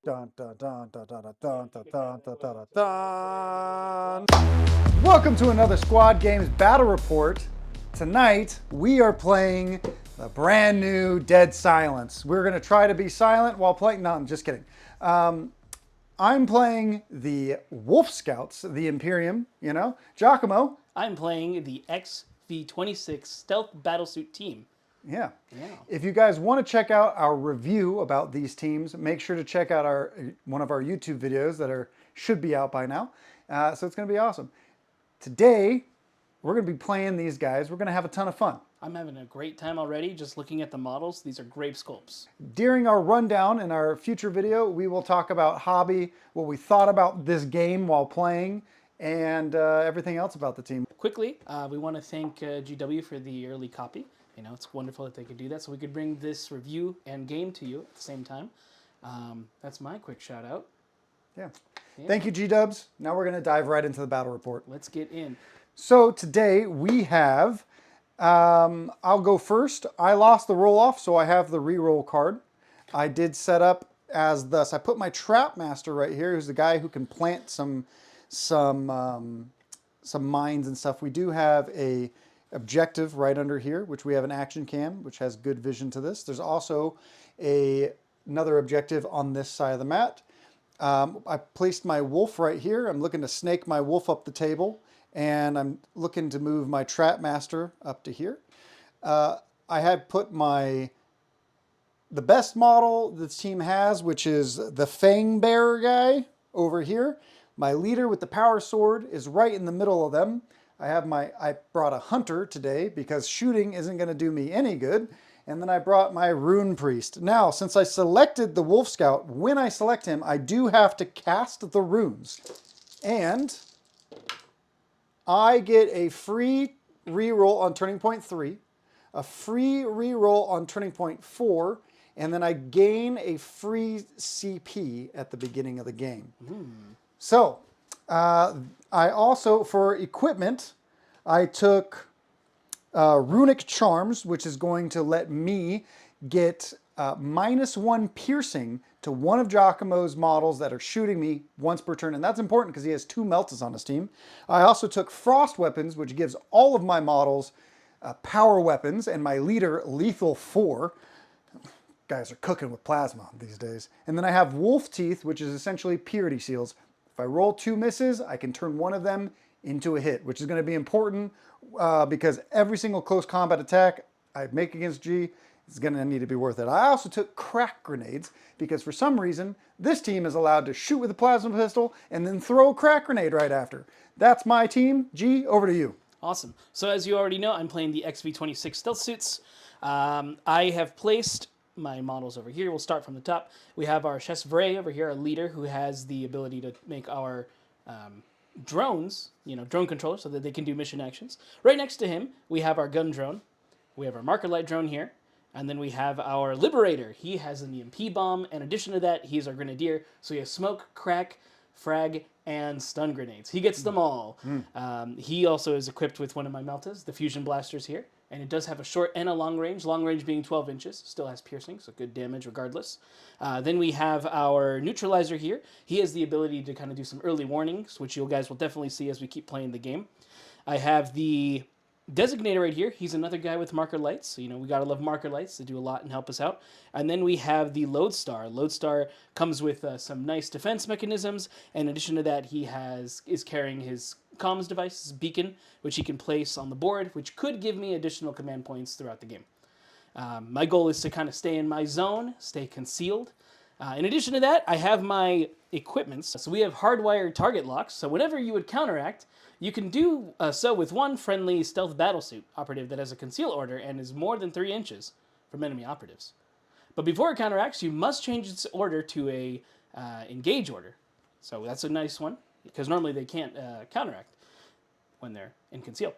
Dun, dun, dun, dun, dun, dun, dun, dun, dun, dun, dun. Welcome to another Squad Games Battle Report. Tonight, we are playing the brand new Dead Silence. We're going to try to be silent while playing. No, I'm just kidding. I'm playing the Wolf Scouts, the Imperium, Giacomo. I'm playing the XV26 Stealth Battlesuit team. Yeah. Yeah. If you guys want to check out our review about these teams, make sure to check out one of our YouTube videos that should be out by now. So it's going to be awesome. Today, we're going to be playing these guys. We're going to have a ton of fun. I'm having a great time already just looking at the models. These are great sculpts. During our rundown in our future video, we will talk about hobby, what we thought about this game while playing, and everything else about the team. Quickly, we want to thank GW for the early copy. It's wonderful that they could do that so we could bring this review and game to you at the same time. That's my quick shout out. Yeah. Thank you, G-Dubs. Now we're going to dive right into the battle report. Let's get in. So today we have, I'll go first. I lost the roll-off, so I have the re-roll card. I did set up as thus. I put my Trap Master right here, who's the guy who can plant some mines and stuff. We do have a objective right under here, which we have an action cam, which has good vision to this. There's also another objective on this side of the mat. I placed my wolf right here. I'm looking to snake my wolf up the table, and I'm looking to move my Trap Master up to here. I had put the best model this team has, which is the Fang Bearer guy over here. My leader with the power sword is right in the middle of them. I brought a hunter today because shooting isn't going to do me any good. And then I brought my rune priest. Now, since I selected the Wolf Scout, when I select him, I do have to cast the runes. And I get a free reroll on turning point 3, a free reroll on turning point 4, and then I gain a free CP at the beginning of the game. So, I also, for equipment, I took Runic Charms, which is going to let me get -1 piercing to one of Giacomo's models that are shooting me once per turn. And that's important because he has 2 Meltas on his team. I also took Frost Weapons, which gives all of my models power weapons, and my leader, Lethal 4. Guys are cooking with plasma these days. And then I have Wolf Teeth, which is essentially Purity Seals. If I roll 2 misses, I can turn one of them into a hit, which is going to be important because every single close combat attack I make against G is going to need to be worth it. I also took crack grenades because for some reason, this team is allowed to shoot with a plasma pistol and then throw a crack grenade right after. That's my team. G, over to you. Awesome. So as you already know, I'm playing the XV26 Stealth Suits. I have placed my models over here. We'll start from the top. We have our Chesvray over here, our leader, who has the ability to make our drones, drone controllers, so that they can do mission actions. Right next to him, we have our gun drone. We have our marker light drone here. And then we have our Liberator. He has an EMP bomb. In addition to that, he's our Grenadier. So he has smoke, crack, frag, and stun grenades. He gets them all. He also is equipped with one of my Meltas, the Fusion Blasters here. And it does have a short and a long range being 12 inches. Still has piercing, so good damage regardless. Then we have our Neutralizer here. He has the ability to kind of do some early warnings, which you guys will definitely see as we keep playing the game. I have the Designator right here. He's another guy with marker lights. So, we gotta love marker lights. They do a lot and help us out. And then we have the Lodestar. Lodestar comes with some nice defense mechanisms. In addition to that, he is carrying his comms device, his beacon, which he can place on the board, which could give me additional command points throughout the game. My goal is to kind of stay in my zone, stay concealed. In addition to that, I have my equipments. So we have hardwired target locks. So whenever you would counteract, you can do so with one friendly stealth battlesuit operative that has a conceal order and is more than 3 inches from enemy operatives. But before it counteracts, you must change its order to a engage order. So that's a nice one, because normally they can't counteract when they're in conceal.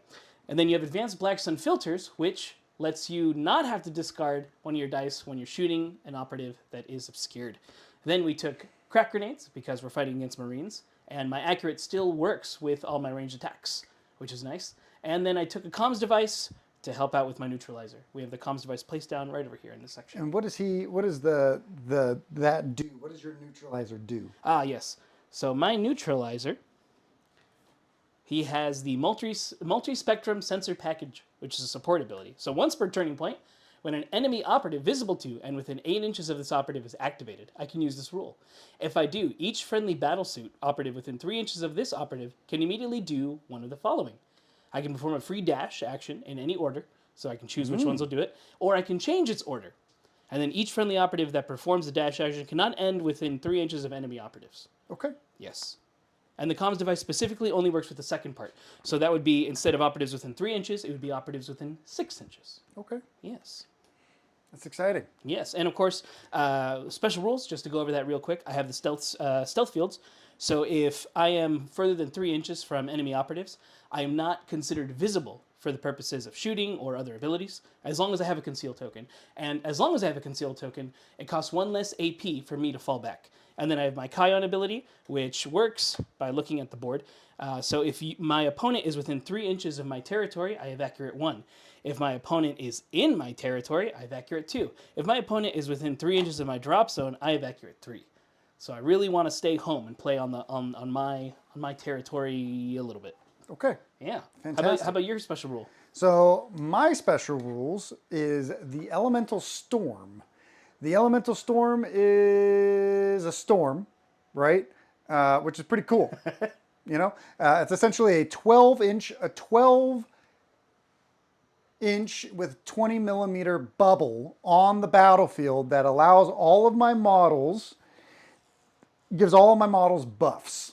And then you have advanced black sun filters, which lets you not have to discard one of your dice when you're shooting an operative that is obscured. Then we took crack grenades, because we're fighting against Marines, and my accurate still works with all my ranged attacks, which is nice. And then I took a comms device to help out with my neutralizer. We have the comms device placed down right over here in this section. And what does that do? What does your neutralizer do? Ah, yes. So my neutralizer, he has the multi-spectrum sensor package, which is a support ability. So once per turning point, when an enemy operative visible to and within 8 inches of this operative is activated, I can use this rule. If I do, each friendly battlesuit operative within 3 inches of this operative can immediately do one of the following. I can perform a free dash action in any order, so I can choose which ones will do it, or I can change its order. And then each friendly operative that performs the dash action cannot end within 3 inches of enemy operatives. Okay. Yes. And the comms device specifically only works with the second part. So that would be, instead of operatives within 3 inches, it would be operatives within 6 inches. Okay. Yes. That's exciting. Yes, and of course, special rules, just to go over that real quick. I have the stealth fields. So if I am further than 3 inches from enemy operatives, I am not considered visible for the purposes of shooting or other abilities, as long as I have a conceal token. And as long as I have a conceal token, it costs 1 less AP for me to fall back. And then I have my Kion ability, which works by looking at the board. So if my opponent is within 3 inches of my territory, I have accurate 1. If my opponent is in my territory, I have accurate 2. If my opponent is within 3 inches of my drop zone, I have accurate 3. So I really want to stay home and play on my territory a little bit. Okay. Yeah. Fantastic. How about your special rule? So my special rules is the Elemental Storm. The Elemental Storm is a storm, right? Which is pretty cool. You know, it's essentially a 12-inch with 20 millimeter bubble on the battlefield that allows all of my models, gives all of my models buffs,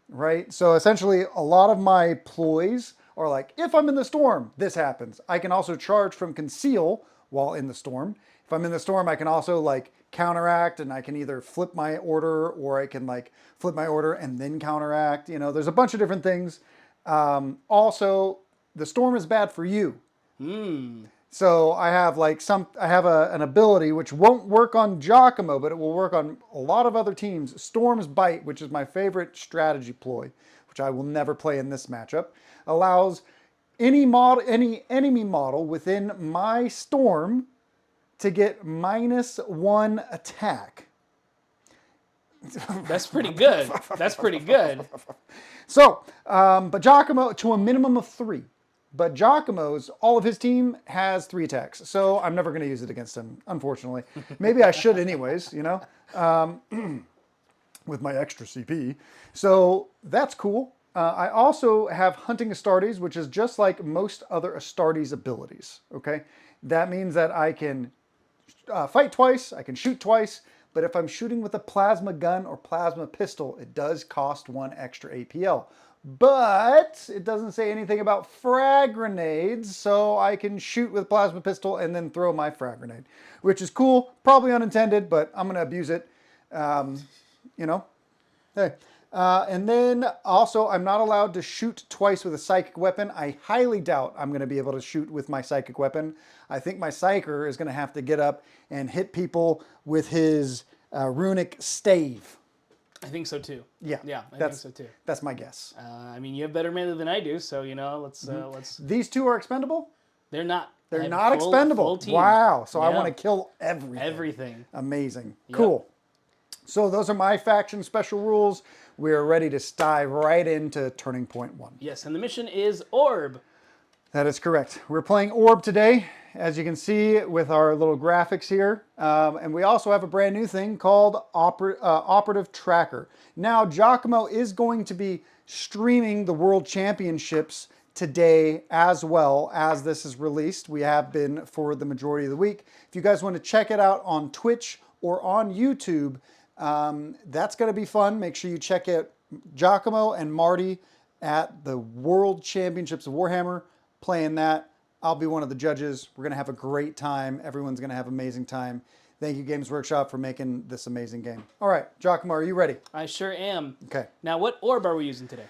right? So essentially a lot of my ploys are like, if I'm in the storm, this happens. I can also charge from conceal while in the storm. If I'm in the storm, I can also like counteract, and I can either flip my order, or I can like flip my order and then counteract. You know, there's a bunch of different things. Also, the storm is bad for you. So I have like an ability which won't work on Giacomo, but it will work on a lot of other teams. Storm's Bite, which is my favorite strategy ploy, which I will never play in this matchup, allows any enemy model within my storm to get -1 attack. That's pretty good. That's pretty good. So, but Giacomo, to a minimum of 3. But Giacomo's, all of his team has 3 attacks. So I'm never going to use it against him, unfortunately. Maybe I should anyways, you know, with my extra CP. So that's cool. I also have Hunting Astartes, which is just like most other Astartes abilities, okay? That means that I can fight twice, I can shoot twice, but if I'm shooting with a plasma gun or plasma pistol, it does cost 1 extra APL. But it doesn't say anything about frag grenades, so I can shoot with plasma pistol and then throw my frag grenade, which is cool, probably unintended, but I'm going to abuse it, you know? Hey. And then also, I'm not allowed to shoot twice with a psychic weapon. I highly doubt I'm going to be able to shoot with my psychic weapon. I think my psyker is going to have to get up and hit people with his runic stave. I think so too. Yeah, I think so too. That's my guess. I mean, you have better melee than I do, so you know, let's. These two are expendable? They're not. They're not expendable. Full wow. So yeah. I want to kill everything. Everything. Amazing. Yep. Cool. So those are my faction special rules. We are ready to dive right into Turning Point 1. Yes, and the mission is Orb. That is correct. We're playing Orb today, as you can see with our little graphics here. And we also have a brand new thing called Operative Tracker. Now, Giacomo is going to be streaming the World Championships today as well as this is released. We have been for the majority of the week. If you guys want to check it out on Twitch or on YouTube, that's going to be fun. Make sure you check out Giacomo and Marty at the World Championships of Warhammer playing that. I'll be one of the judges. We're going to have a great time. Everyone's going to have an amazing time. Thank you, Games Workshop, for making this amazing game. All right, Giacomo, are you ready? I sure am. Okay. Now, what orb are we using today?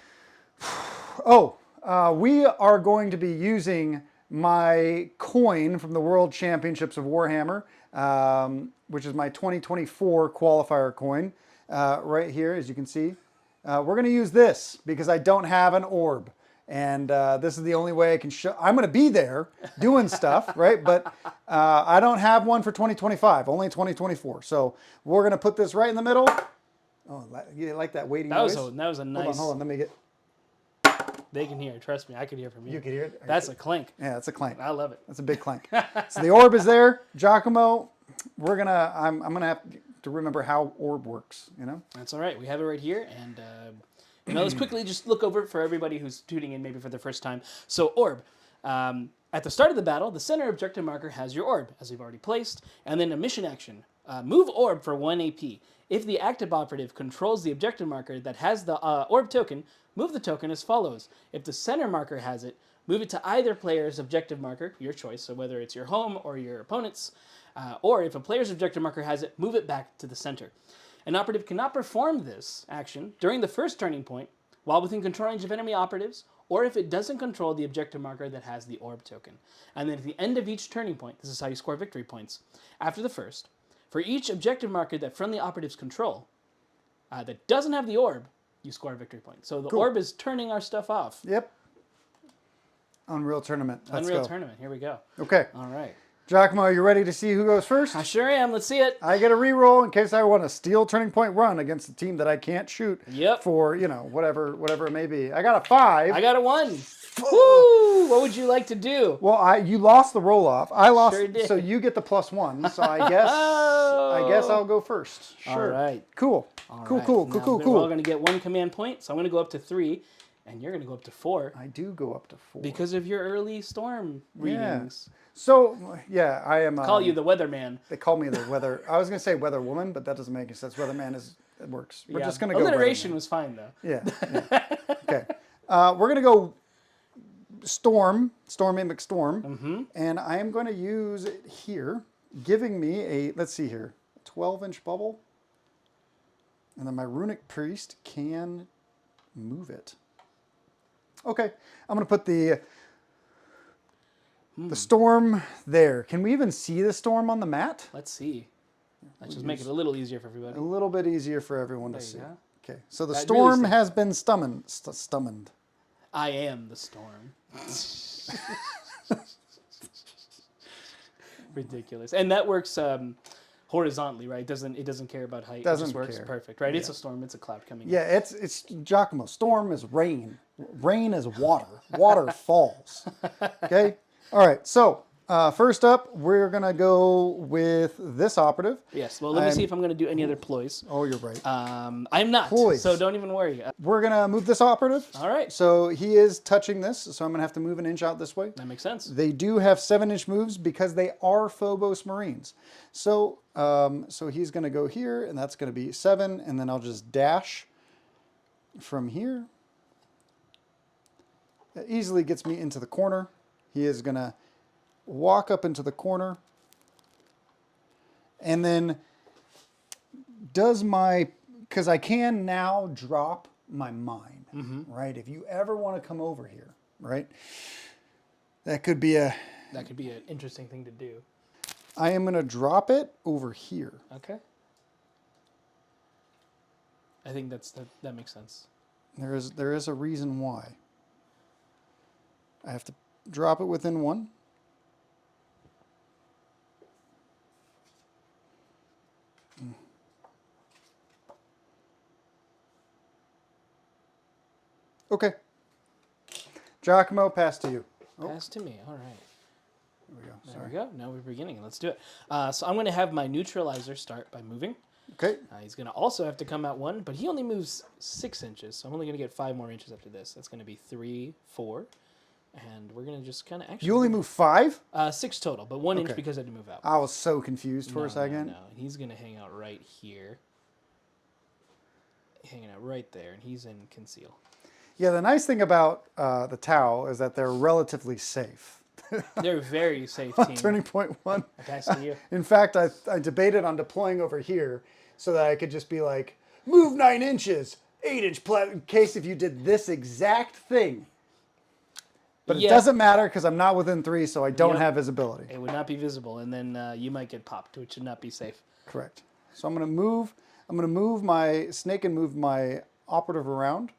We are going to be using my coin from the World Championships of Warhammer, which is my 2024 qualifier coin, right here, as you can see. We're going to use this because I don't have an orb. And this is the only way I can show. I'm going to be there doing stuff, right? But I don't have one for 2025, only 2024. So we're going to put this right in the middle. Oh, you like that weighty noise? That was a nice. Hold on. Let me get. They can hear. Trust me, I can hear from you. You can hear it? That's a clank. Yeah, that's a clank. I love it. That's a big clank. So the orb is there. Giacomo, I'm going to have to remember how orb works, you know? That's all right. We have it right here. And let's quickly just look over it for everybody who's tuning in maybe for the first time. So orb. At the start of the battle, the center objective marker has your orb, as we've already placed. And then a mission action. Move orb for 1 AP. If the active operative controls the objective marker that has the orb token, move the token as follows. If the center marker has it, move it to either player's objective marker, your choice, so whether it's your home or your opponent's, or if a player's objective marker has it, move it back to the center. An operative cannot perform this action during the first turning point while within control range of enemy operatives, or if it doesn't control the objective marker that has the orb token. And then at the end of each turning point, this is how you score victory points. After the first, for each objective marker that friendly operatives control that doesn't have the orb, you score a victory point. So the orb is turning our stuff off. Yep. Unreal Tournament. Let's Unreal go. Tournament. Here we go. Okay. All right. Giacomo, are you ready to see who goes first? I sure am. Let's see it. I get a reroll in case I want to steal turning point run against a team that I can't shoot. Yep. For, whatever it may be. I got a 5. I got a 1. Woo! What would you like to do? Well, you lost the roll off. I lost, Sure did. so you get the +1. So I guess I'll go first. Sure. All right. Cool. Cool. Now, We're all Cool. going to get 1 command point, so I'm going to go up to 3, and you're going to go up to 4 I do go up to 4 because of your early storm readings. So yeah, I am. Call you the weatherman. They call me the weather. I was gonna say weather woman, but that doesn't make any sense. Weatherman it works. We're just gonna go. Alliteration weatherman. was fine though. Yeah. Okay. We're gonna go storm mimic storm, and I am going to use it here, giving me a, let's see here, 12-inch bubble, and then my runic priest can move it. Okay, I'm going to put the storm there. Can we even see the storm on the mat? Let's see. Let's just make it a little easier for everybody. A little bit easier for everyone to see. go. Okay, so the That storm really has been stummoned. I am the storm. Ridiculous. And that works horizontally, right? It doesn't care about height. It Doesn't just works care. perfect, right? It's a storm. It's a cloud coming. Yeah, it's Giacomo. Storm is rain. Rain is water. Water falls. Okay? All right, so first up, we're going to go with this operative. Yes. Well, let me see if I'm going to do any other ploys. Oh, you're right. I'm not. Ploys. So don't even worry. We're going to move this operative. All right. So he is touching this, so I'm going to have to move an inch out this way. That makes sense. They do have 7-inch moves because they are Phobos Marines. So, so he's going to go here, and that's going to be 7, and then I'll just dash from here. That easily gets me into the corner. He is going to walk up into the corner, and then because I can now drop my mine, right? If you ever want to come over here, right? That could be an interesting thing to do. I am going to drop it over here. Okay. I think that makes sense. There is a reason why. I have to drop it within 1. Okay. Giacomo, pass to you. Pass to me. All right. There we go. There we go. Now we're beginning. Let's do it. So I'm going to have my neutralizer start by moving. Okay. He's going to also have to come out 1, but he only moves 6 inches. So I'm only going to get 5 more inches after this. That's going to be 3, 4. And we're going to just kind of actually... You only move 5? 6 total, but 1 inch Okay. because I had to move out. I was so confused for a second. No. He's going to hang out right here. Hanging out right there, and he's in conceal. Yeah, the nice thing about the Tau is that they're relatively safe. They're a very safe team. Turning point 1. I pass to you. In fact, I debated on deploying over here so that I could just be like, move 9 inches, 8-inch in case if you did this exact thing. But it doesn't matter because I'm not within 3, so I don't have visibility. It would not be visible, and then you might get popped, which should not be safe. Correct. So I'm going to move my snake and move my operative around.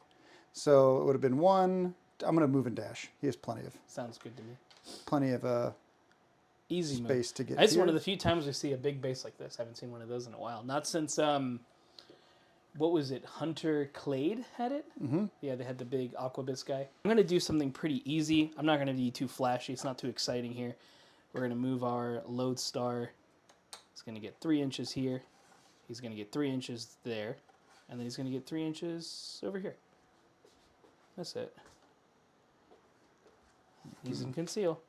So it would have been 1, I'm going to move and dash. He has plenty Sounds good to me. of Easy space move. to get That's here. one of the few times we see a big base like this. I haven't seen one of those in a while. Not since what was it? Hunter Clade had it. Mm-hmm. Yeah, they had the big Aquabis guy. I'm gonna do something pretty easy. I'm not gonna be too flashy. It's not too exciting here. We're gonna move our Lodestar. He's gonna get 3 inches here. He's gonna get 3 inches there, and then he's gonna get 3 inches over here. That's it. He's in conceal.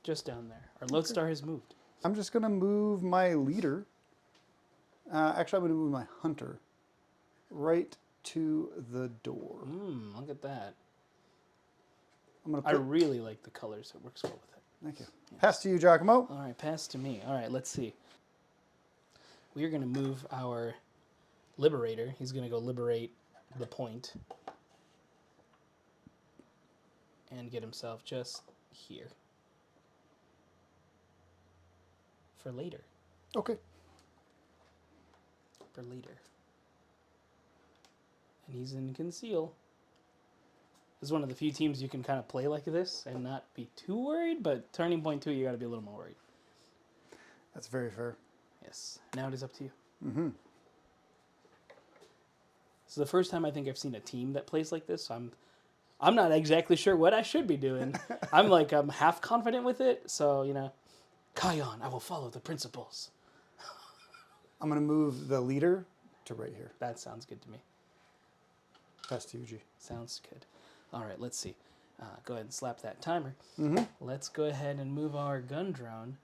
Just down there. Our Lodestar has moved. I'm just going to move my leader. Actually, I'm going to move my hunter right to the door. Look at that. I'm going to I really like the colors. It works well with it. Thank you. Yes. Pass to you, Giacomo. All right, pass to me. All right, let's see. We are going to move our Liberator. He's going to go liberate the point. And get himself just here. For later. Okay. For later. And he's in conceal. This is one of the few teams you can kind of play like this and not be too worried, but turning point 2, you got to be a little more worried. That's very fair. Yes. Now it is up to you. Mm-hmm. This is the first time I think I've seen a team that plays like this. So I'm not exactly sure what I should be doing. I'm half confident with it, so Kion, I will follow the principles. I'm going to move the leader to right here. That sounds good to me. Pass to you, G. Sounds good. All right, let's see. Go ahead and slap that timer. Mm-hmm. Let's go ahead and move our gun drone.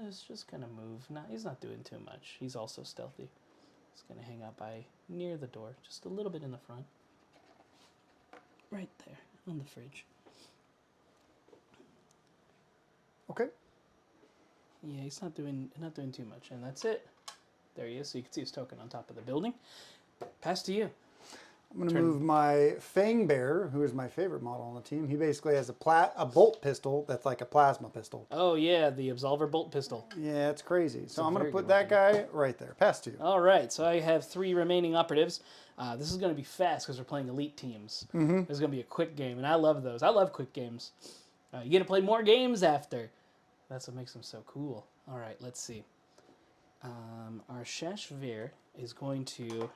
It's just going to move. No, he's not doing too much. He's also stealthy. He's going to hang out by near the door, just a little bit in the front. Right there, on the fridge. Okay. Yeah, he's not doing too much, and that's it. There he is. So you can see his token on top of the building. Pass to you. I'm going to move my Fang Bear, who is my favorite model on the team. He basically has a bolt pistol that's like a plasma pistol. Oh yeah, the Absolver bolt pistol. Yeah, it's crazy. So I'm going to put that guy right there. Pass to you. All right, so I have 3 remaining operatives. This is going to be fast because we're playing elite teams. Mm-hmm. This is going to be a quick game, and I love those. I love quick games. You get to play more games after. That's what makes them so cool. All right, let's see. Our Shashvir is going to...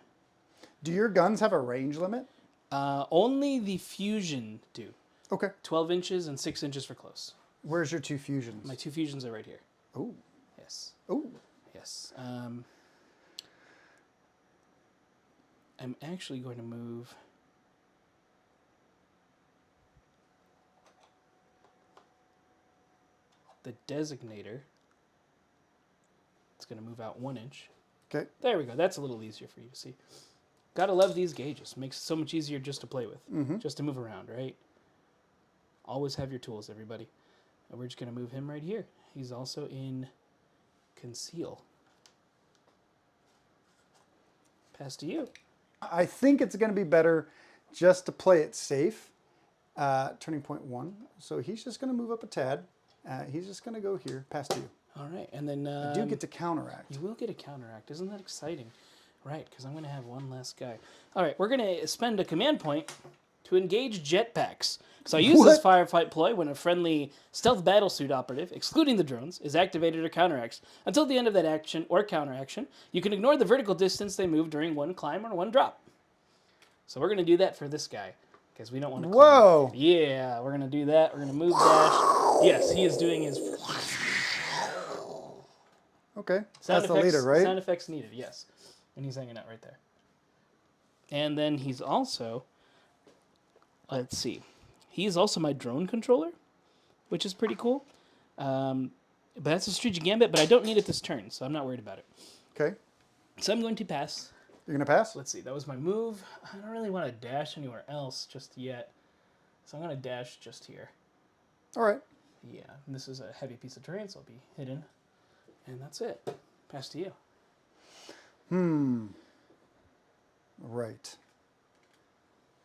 Do your guns have a range limit? Only the fusion do. Okay. 12 inches and 6 inches for close. Where's your 2 fusions? My 2 fusions are right here. Oh. Yes. Oh. Yes. I'm actually going to move... the designator. It's going to move out 1 inch. Okay. There we go. That's a little easier for you to see. Gotta love these gauges. Makes it so much easier just to play with. Just to move around, right? Always have your tools, everybody. And we're just going to move him right here. He's also in conceal. Pass to you. I think it's going to be better just to play it safe. Turning point 1. So he's just going to move up a tad. He's just going to go here. Pass to you. All right. And then... I do get to counteract. You will get a counteract. Isn't that exciting? Right, because I'm going to have one last guy. All right, we're going to spend a command point to engage jetpacks. So I use this firefight ploy when a friendly stealth battlesuit operative, excluding the drones, is activated or counteracts. Until the end of that action or counteraction, you can ignore the vertical distance they move during one climb or one drop. So we're going to do that for this guy, because we don't want to climb. Whoa! Yeah, we're going to do that. We're going to move dash. Yes, he is doing his... Okay, that's the leader, right? Sound effects needed, yes. And he's hanging out right there. And then he's also, let's see, he's also my drone controller, which is pretty cool. But that's a strategic gambit, but I don't need it this turn, so I'm not worried about it. Okay. So I'm going to pass. You're going to pass? Let's see, that was my move. I don't really want to dash anywhere else just yet. So I'm going to dash just here. All right. Yeah, and this is a heavy piece of terrain, so I'll be hidden. And that's it. Pass to you. Right.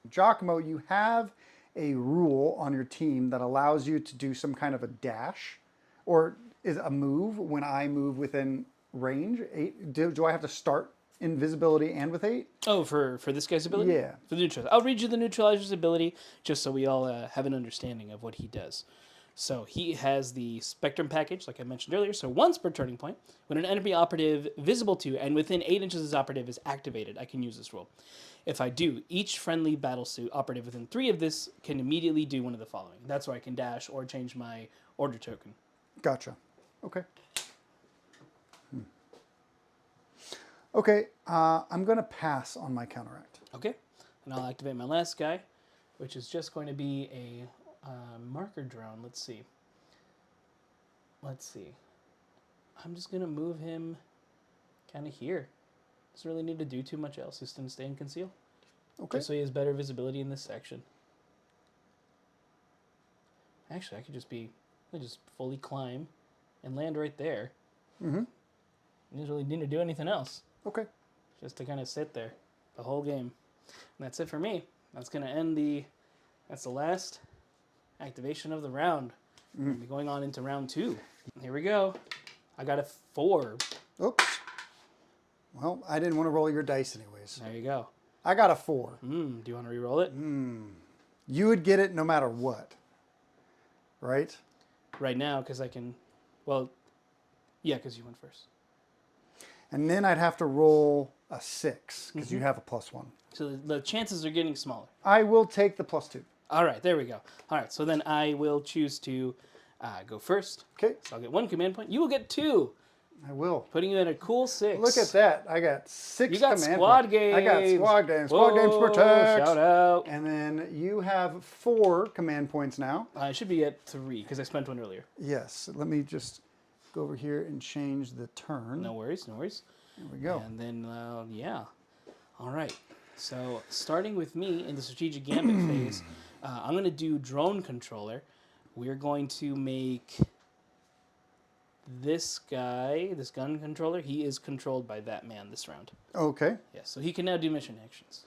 Giacomo, you have a rule on your team that allows you to do some kind of a dash or is a move when I move within range. Do I have to start invisibility and with 8? Oh, for this guy's ability? Yeah. For the neutralizer. I'll read you the neutralizer's ability just so we all have an understanding of what he does. So he has the Spectrum package, like I mentioned earlier. So once per turning point, when an enemy operative visible to and within 8 inches of this operative is activated, I can use this rule. If I do, each friendly battlesuit operative within 3 of this can immediately do one of the following. That's where I can dash or change my order token. Gotcha. Okay. Okay, I'm going to pass on my counteract. Okay, and I'll activate my last guy, which is just going to be a marker drone. Let's see. I'm just going to move him kind of here. Doesn't really need to do too much else. He's going to stay and conceal. Okay. Just so he has better visibility in this section. Actually, I could just fully climb and land right there. Mm-hmm. You don't really need to do anything else. Okay. Just to kind of sit there the whole game. And that's it for me. That's going to end that's the last activation of the round. We'll be going on into round 2. Here we go. I got a 4. Oops. Well, I didn't want to roll your dice anyways. There you go. I got a 4. Do you want to re-roll it? You would get it no matter what, right? Right now, because I can... Well, yeah, because you went first. And then I'd have to roll a 6 because you have a +1. So the chances are getting smaller. I will take the +2. All right, there we go. All right, so then I will choose to go first. Okay. So I'll get 1 command point. You will get 2. I will. Putting you at a cool 6. Look at that. I got 6 You got command squad points. games. I got squad games. Whoa, Squad games protect. Shout out. And then you have 4 command points now. I should be at 3 because I spent 1 earlier. Yes. Let me just go over here and change the turn. No worries, no worries. There we go. And then, yeah. All right. So starting with me in the strategic gambit phase, I'm going to do drone controller. We're going to make this guy, this gun controller, he is controlled by that man this round. Okay. Yes, so he can now do mission actions.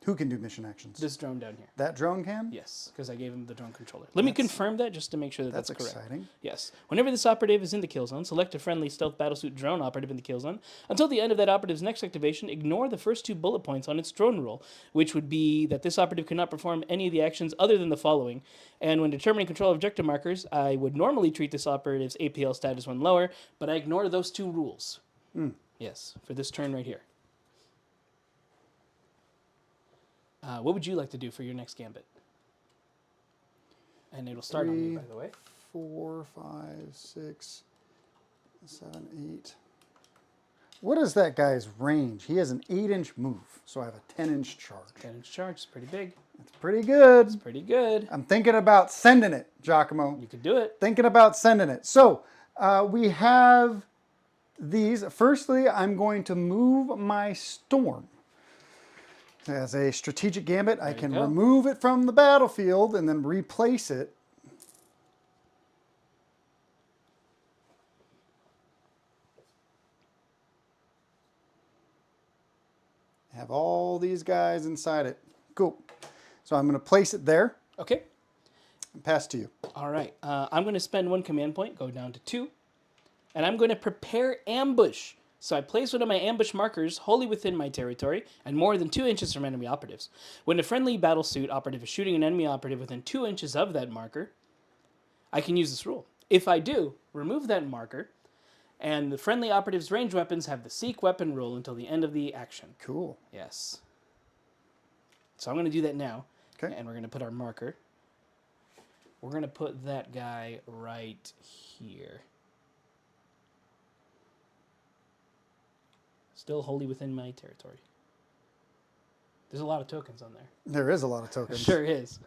Who can do mission actions? This drone down here. That drone can? Yes, because I gave him the drone controller. Let me confirm that just to make sure that that's correct. Exciting. Yes. Whenever this operative is in the kill zone, select a friendly stealth battlesuit drone operative in the kill zone. Until the end of that operative's next activation, ignore the first 2 bullet points on its drone roll, which would be that this operative cannot perform any of the actions other than the following. And when determining control of objective markers, I would normally treat this operative's APL status 1 lower, but I ignore those 2 rules. Yes, for this turn right here. What would you like to do for your next gambit? And it'll start on me, by the way. 4, 5, 6, 7, 8. What is that guy's range? He has an 8-inch move, so I have a 10-inch charge. 10-inch charge is pretty big. It's pretty good. Pretty good. I'm thinking about sending it, Giacomo. You could do it. Thinking about sending it. So we have these. Firstly, I'm going to move my storm. As a strategic gambit, I can remove it from the battlefield and then replace it. Have all these guys inside it. Cool. So I'm going to place it there Okay. and pass to you. All right. I'm going to spend 1 command point, go down to 2. And I'm going to prepare ambush. So I place one of my ambush markers wholly within my territory and more than 2 inches from enemy operatives. When a friendly battlesuit operative is shooting an enemy operative within 2 inches of that marker, I can use this rule. If I do, remove that marker, and the friendly operative's ranged weapons have the seek weapon rule until the end of the action. Cool. Yes. So I'm going to do that now. Okay. And we're going to put our marker. We're going to put that guy right here. Still wholly within my territory. There's a lot of tokens on there. There is a lot of tokens. Sure is.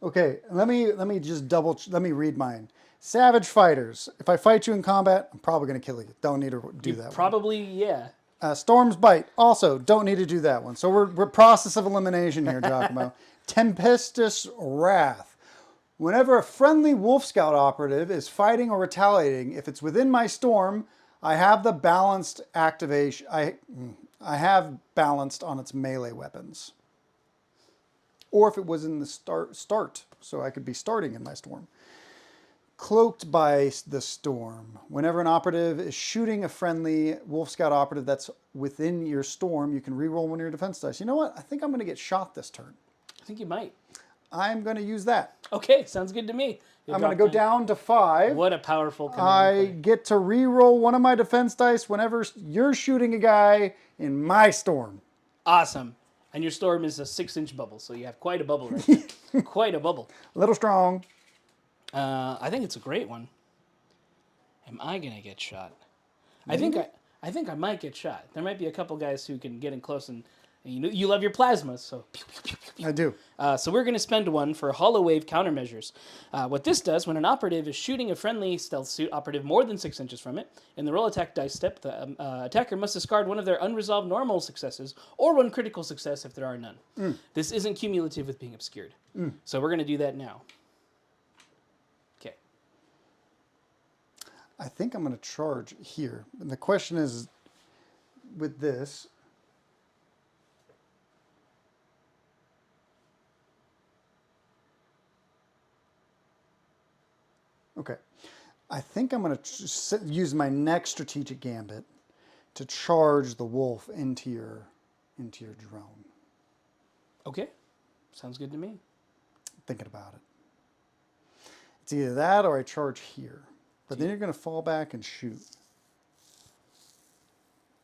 Okay, let me just let me read mine. Savage fighters. If I fight you in combat, I'm probably going to kill you. Don't need to do that Probably, yeah. one. Storm's bite. Also, don't need to do that one. So we're process of elimination here, Giacomo. Tempestuous wrath. Whenever a friendly Wolf Scout operative is fighting or retaliating, if it's within my storm, I have the balanced activation. I have balanced on its melee weapons. Or if it was in the start, so I could be starting in my storm. Cloaked by the storm. Whenever an operative is shooting a friendly Wolf Scout operative that's within your storm, you can reroll one of your defense dice. You know what? I think I'm going to get shot this turn. I think you might. I'm going to use that. Okay, sounds good to me. You'll I'm going to drop go down to 5. What a powerful command I play. get to re-roll one of my defense dice whenever you're shooting a guy in my storm. Awesome. And your storm is a 6-inch bubble, so you have quite a bubble right there. Quite a bubble. A little strong. I think it's a great one. Am I gonna get shot? I think I might get shot. There might be a couple guys who can get in close, and you love your plasmas, so pew, pew, pew, pew, pew. I do. So we're going to spend one for hollow wave countermeasures. What this does, when an operative is shooting a friendly stealth suit operative more than 6 inches from it, in the roll attack dice step, the attacker must discard one of their unresolved normal successes or one critical success if there are none. This isn't cumulative with being obscured. So we're going to do that now. Okay. I think I'm going to charge here. And the question is, with this, okay, I think I'm going to use my next strategic gambit to charge the wolf into your drone. Okay. Sounds good to me. Thinking about it. It's either that or I charge here. But then you're going to fall back and shoot.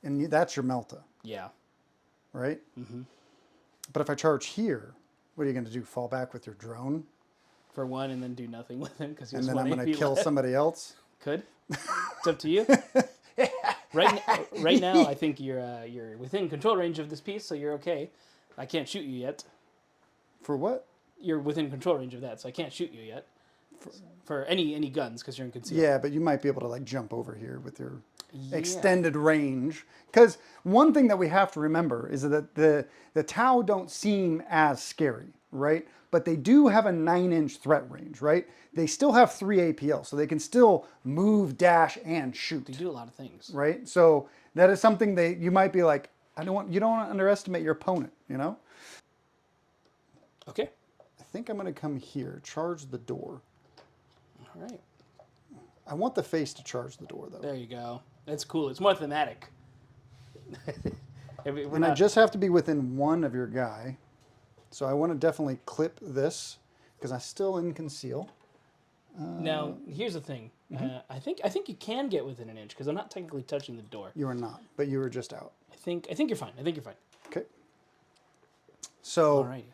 And that's your Melta, Yeah. right? Mm-hmm. But if I charge here, what are you going to do? Fall back with your drone? For one, and then do nothing with him because And then I'm going to kill somebody else? Could. It's up to you. Right now, I think you're within control range of this piece, so you're okay. I can't shoot you yet. For what? You're within control range of that, so I can't shoot you yet. For any guns, because you're in concealment. Yeah, but you might be able to like jump over here with your extended range. Because one thing that we have to remember is that the Tau don't seem as scary, right? But they do have a 9-inch threat range, right? They still have 3 APL, so they can still move, dash, and shoot. They do a lot of things. Right? So that is something that you might be like, you don't want to underestimate your opponent, you know? Okay. I think I'm going to come here, charge the door. All right. I want the face to charge the door, though. There you go. That's cool. It's more thematic. I just have to be within one of your guy. So I want to definitely clip this because I'm still in conceal. Now, here's the thing. I think you can get within an inch because I'm not technically touching the door. You are not, but you were just out. I think you're fine. Okay. So, All right.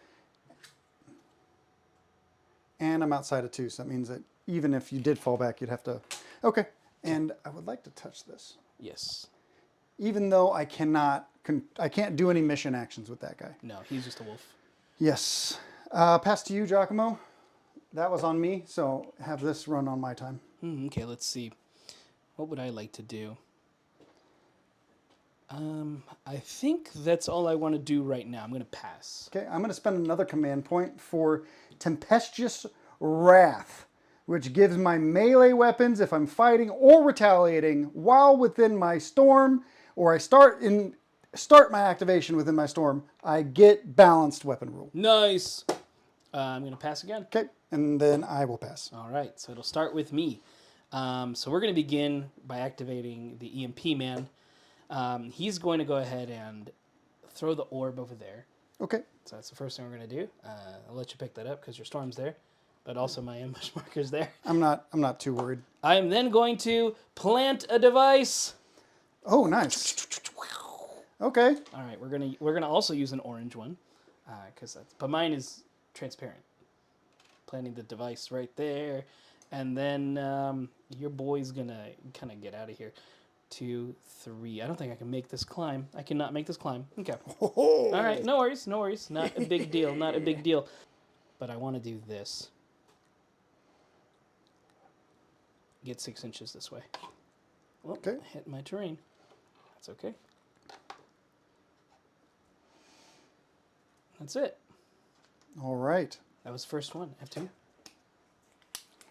and I'm outside of 2, so that means that even if you did fall back, you'd have to... Okay, and I would like to touch this. Yes. Even though I cannot, I can't do any mission actions with that guy. No, he's just a wolf. Yes. Pass to you, Giacomo. That was on me, so have this run on my time. Okay, let's see. What would I like to do? I think that's all I want to do right now. I'm going to pass. Okay, I'm going to spend another command point for Tempestuous Wrath, which gives my melee weapons, if I'm fighting or retaliating while within my storm, or I start my activation within my storm, I get balanced weapon rule. Nice. I'm going to pass again. Okay, and then I will pass. All right, so it'll start with me. So we're going to begin by activating the EMP man. He's going to go ahead and throw the orb over there. Okay. So that's the first thing we're going to do. I'll let you pick that up because your storm's there, but also my ambush marker's there. I'm not too worried. I am then going to plant a device. Oh, nice. Okay. All right, we're gonna also use an orange one, but mine is transparent. Planting the device right there, and then your boy's gonna kind of get out of here. 2, 3. I don't think I can make this climb. I cannot make this climb. Okay. All right, no worries. Not a big deal. Not a big deal. But I want to do this. Get 6 inches this way. Well, Okay. hit my terrain. That's okay. That's it. All right. That was the first one. F2.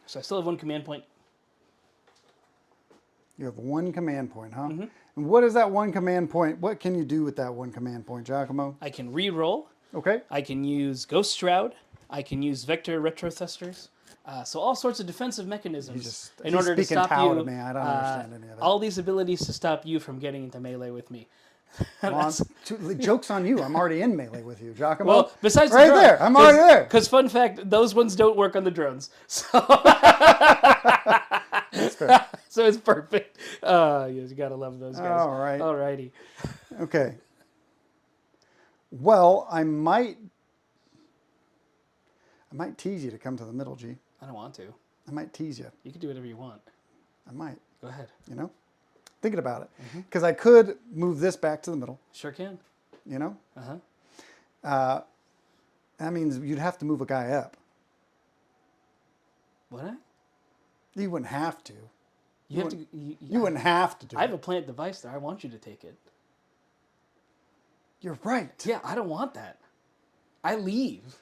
So I still have 1 command point. You have 1 command point, huh? Mm-hmm. And what is that 1 command point? What can you do with that 1 command point, Giacomo? I can re-roll. Okay. I can use Ghost Shroud. I can use Vector Retro Thrusters. So all sorts of defensive mechanisms in he's order to speaking stop Tao you. to me. I don't understand any of it. All these abilities to stop you from getting into melee with me. The joke's on you. I'm already in melee with you, Giacomo. Well, besides right the drone, there, I'm already there. Because fun fact, those ones don't work on the drones, so That's fair. so it's perfect. Yes, you gotta love those guys. All right. Alrighty. Okay. Well, I might tease you to come to the middle, G. I don't want to. I might tease you. You can do whatever you want. I might. Go ahead. You know? Thinking about it. Because I could move this back to the middle, Sure can. you know? Uh-huh. That means you'd have to move a guy up. Would I? You wouldn't have to. You have to. You wouldn't have to do I have it. a plant device there. I want you to take it. You're right. Yeah, I don't want that. I leave.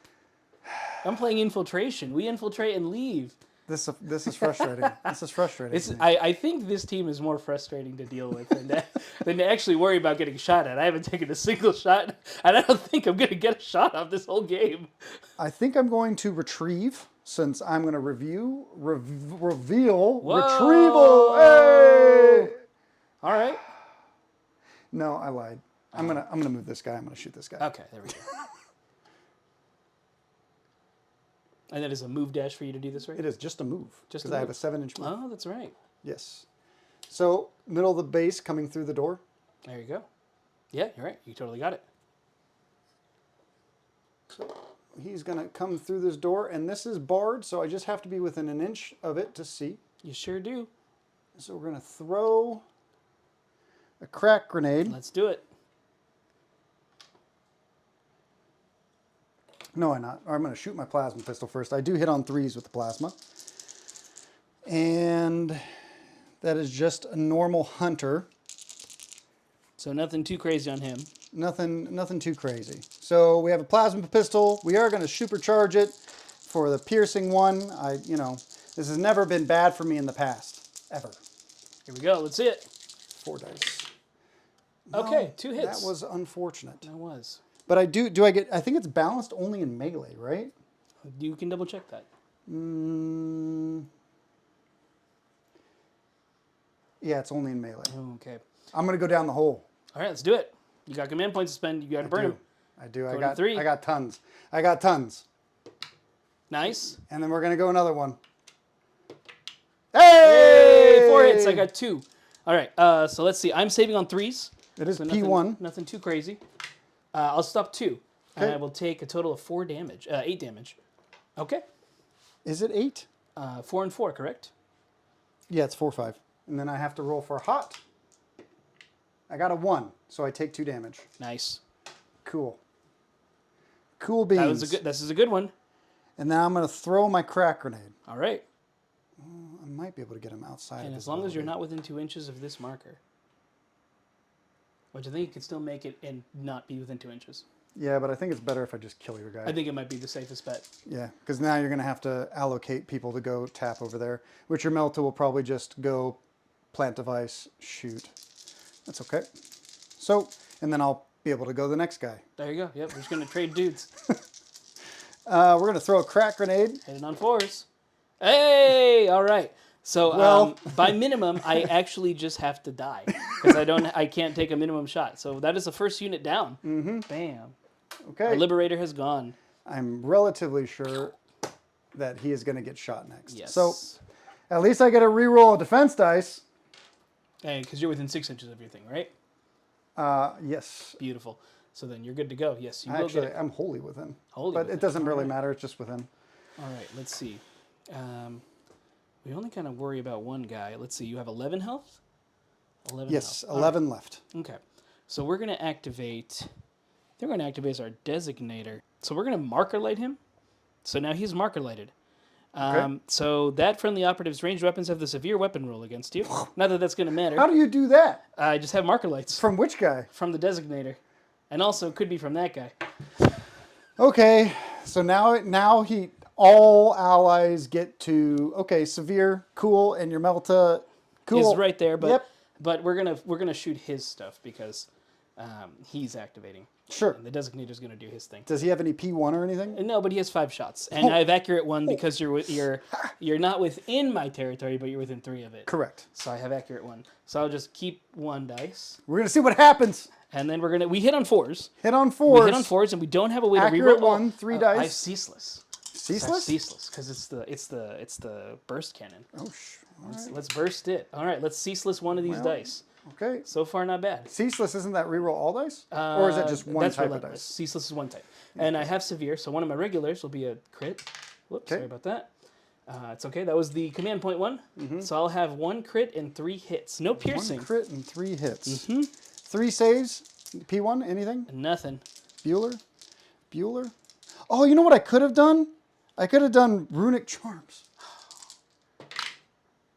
I'm playing infiltration. We infiltrate and leave. This is frustrating. This is frustrating. It's. to me. I think this team is more frustrating to deal with than to actually worry about getting shot at. I haven't taken a single shot, and I don't think I'm going to get a shot off this whole game. I think I'm going to retrieve, since I'm going to reveal Whoa. retrieval. Hey! All right. No, I lied. I'm gonna move this guy. I'm gonna shoot this guy. Okay, there we go. And that is a move dash for you to do this, right? It is just a move. Just a because I have a move. 7-inch move. Oh, that's right. Yes. So middle of the base, coming through the door. There you go. Yeah, you're right. You totally got it. So he's gonna come through this door, and this is barred, so I just have to be within an inch of it to see. You sure do. So we're gonna throw a crack grenade. Let's do it. No, I'm not. Or I'm going to shoot my plasma pistol first. I do hit on 3s with the plasma. And that is just a normal hunter. So nothing too crazy on him. Nothing too crazy. So we have a plasma pistol. We are going to supercharge it for the piercing one. This has never been bad for me in the past. Ever. Here we go. Let's see it. 4 dice. Okay, 2 hits. That was unfortunate. That was. But I think it's balanced only in melee, right? You can double check that. Yeah, it's only in melee. Okay. I'm going to go down the hole. All right, let's do it. You got command points to spend. You got to burn them. I do. Go to 3. I got tons. I got tons. Nice. And then we're going to go another one. Hey! Hey! 4 hits. I got 2. All right. So let's see. I'm saving on 3s. It is So P1. Nothing too crazy. I'll stop 2. And Okay. I will take a total of 8 damage. Okay. Is it 8? 4 and 4, correct? Yeah, it's 4, 5. And then I have to roll for hot. I got a 1, so I take 2 damage. Nice. Cool. Cool beans. This is a good one. And then I'm going to throw my crack grenade. All right. I might be able to get him outside. And of as his long as you're ability. not within 2 inches of this marker, which I think you can still make it and not be within 2 inches. Yeah, but I think it's better if I just kill your guy. I think it might be the safest bet. Yeah, because now you're going to have to allocate people to go tap over there, which your Melta will probably just go plant device, shoot. That's okay. So, and then I'll be able to go to the next guy. There you go. Yep, we're just going to trade dudes. We're going to throw a crack grenade. Hitting on 4s. Hey! All right. So Well- by minimum, I actually just have to die because I can't take a minimum shot. So that is the first unit down. Mm-hmm. Bam. Okay. Our Liberator has gone. I'm relatively sure that he is going to get shot next. Yes. So at least I get a reroll of defense dice. Hey, because you're within 6 inches of your thing, right? Yes. Beautiful. So then you're good to go. Yes, you will Actually, get it. I'm wholly within. Wholly but within. it doesn't really Alright. matter. It's just within. All right, let's see. We only kind of worry about one guy. Let's see. You have 11 health? 11 Yes, health. 11 left. Okay. So we're going to activate... They're going to activate our designator. So we're going to marker light him. So now he's marker lighted. Okay. So that friendly operative's ranged weapons have the severe weapon roll against you. Not that that's going to matter. How do you do that? I just have marker lights From which guy? from the designator. And also could be from that guy. Okay, so now all allies get to, okay, severe, cool, and your Melta, cool. Is right there, but Yep. but we're gonna shoot his stuff because he's activating. Sure. And the designator's going to do his thing. Does he have any P1 or anything? No, but he has 5 shots, and I have accurate 1 because you're not within my territory, but you're within 3 of it. Correct. So I have accurate 1. So I'll just keep 1 dice, We're gonna see what happens. and then we hit on 4s. Hit on We 4s. hit on 4s, and we don't have a way Accurate to reroll. 1, 3 dice. I have ceaseless. Ceaseless? Ceaseless, because it's the burst cannon. Oh, Let's burst it. All right, let's ceaseless 1 of these dice. okay. So far, not bad. Ceaseless, isn't that reroll all dice? Or is that just one that's type relentless. of dice? Ceaseless is 1 type. And I have severe, so one of my regulars will be a crit. Whoops, sorry about that. It's okay. That was the command point 1. So I'll have 1 crit and 3 hits. No piercing. 1 crit and 3 hits. 3 saves. P1, anything? Nothing. Bueller? Oh, you know what I could have done? I could have done Runic Charms.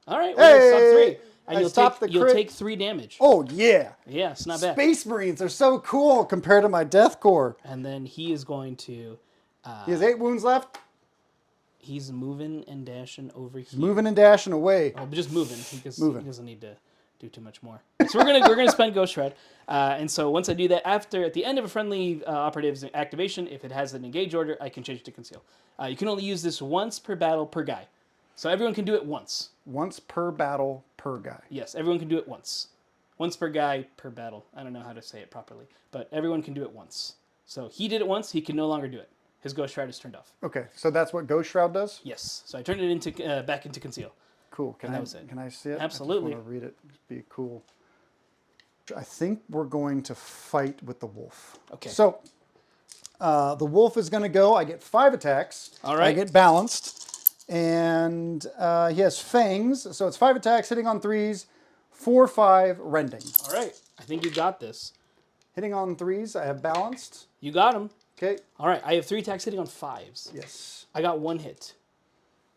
All right, well, stop 3. I And stopped the you'll crit. take 3 damage. Oh, yeah. Yeah, it's not bad. Space Marines are so cool compared to my Death Corps. And then he is going to... He has 8 wounds left. He's moving and dashing over here. Moving and dashing away. Oh, just moving because he doesn't need to do too much more. So we're gonna spend Ghost Shroud, and so once I do that, at the end of a friendly operative's activation, if it has an engage order, I can change it to conceal. You can only use this once per battle per guy, so everyone can do it once. Once per battle per guy. Yes, everyone can do it once. Once per guy per battle. I don't know how to say it properly, but everyone can do it once. So he did it once. He can no longer do it. His Ghost Shroud is turned off. Okay, so that's what Ghost Shroud does? Yes. So I turned it into back into conceal. Cool. Can that was it. Can I see it? Absolutely. I just want to read it. It'd be cool. I think we're going to fight with the wolf. Okay. So the wolf is going to go. I get 5 attacks. All right. I get balanced. And he has fangs. So it's 5 attacks, hitting on 3s, 4, 5, rending. All right. I think you got this. Hitting on 3s, I have balanced. You got him. Okay. All right. I have 3 attacks hitting on 5s. Yes. I got 1 hit.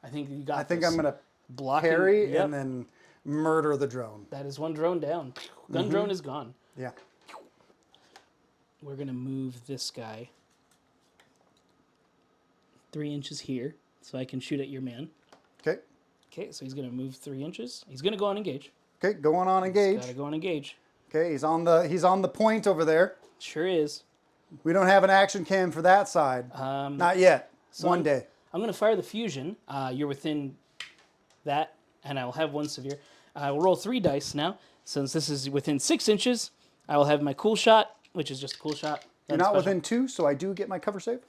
I think you got I think this. I'm going to Blocking, parry yep. and then murder the drone. That is 1 drone down. Gun drone is gone. Yeah. We're going to move this guy 3 inches here so I can shoot at your man. Okay. Okay, so he's going to move 3 inches. He's going to go on engage. Okay, going on engage. Got to go on engage. Okay, he's on the point over there. Sure is. We don't have an action cam for that side. Not yet. One day. I'm going to fire the fusion. You're within that, and I will have 1 severe. I will roll 3 dice now. Since this is within 6 inches, I will have my cool shot, which is just a cool shot. You're not within 2, so I do get my cover save.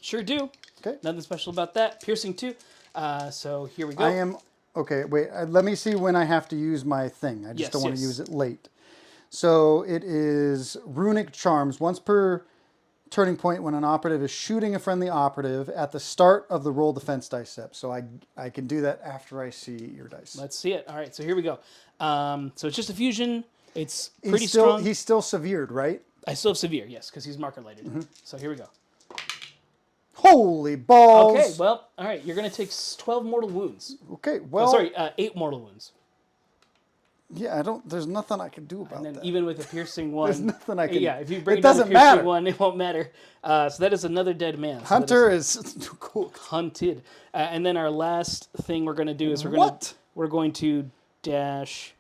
Sure do. Okay. Nothing special about that. Piercing 2. So here we go. I am... Okay, wait. Let me see when I have to use my thing. I just don't want to use it late. So it is Runic Charms. Once per turning point when an operative is shooting a friendly operative at the start of the roll defense dice step. So I can do that after I see your dice. Let's see it. All right, so here we go. So it's just a fusion. It's pretty strong. He's still severed, right? I still have severe, yes, because he's marker lighted. So here we go. Holy balls! Okay, well, all right, you're going to take 12 mortal wounds. Okay, well... Oh, sorry, 8 mortal wounds. Yeah, there's nothing I can do about And then that. even with a piercing 1... There's nothing I can... Yeah, if you bring it down a doesn't piercing matter. 1, it won't matter. So that is another dead man. So Hunter is cool. hunted. And then our last thing we're going to do is we're going to dash...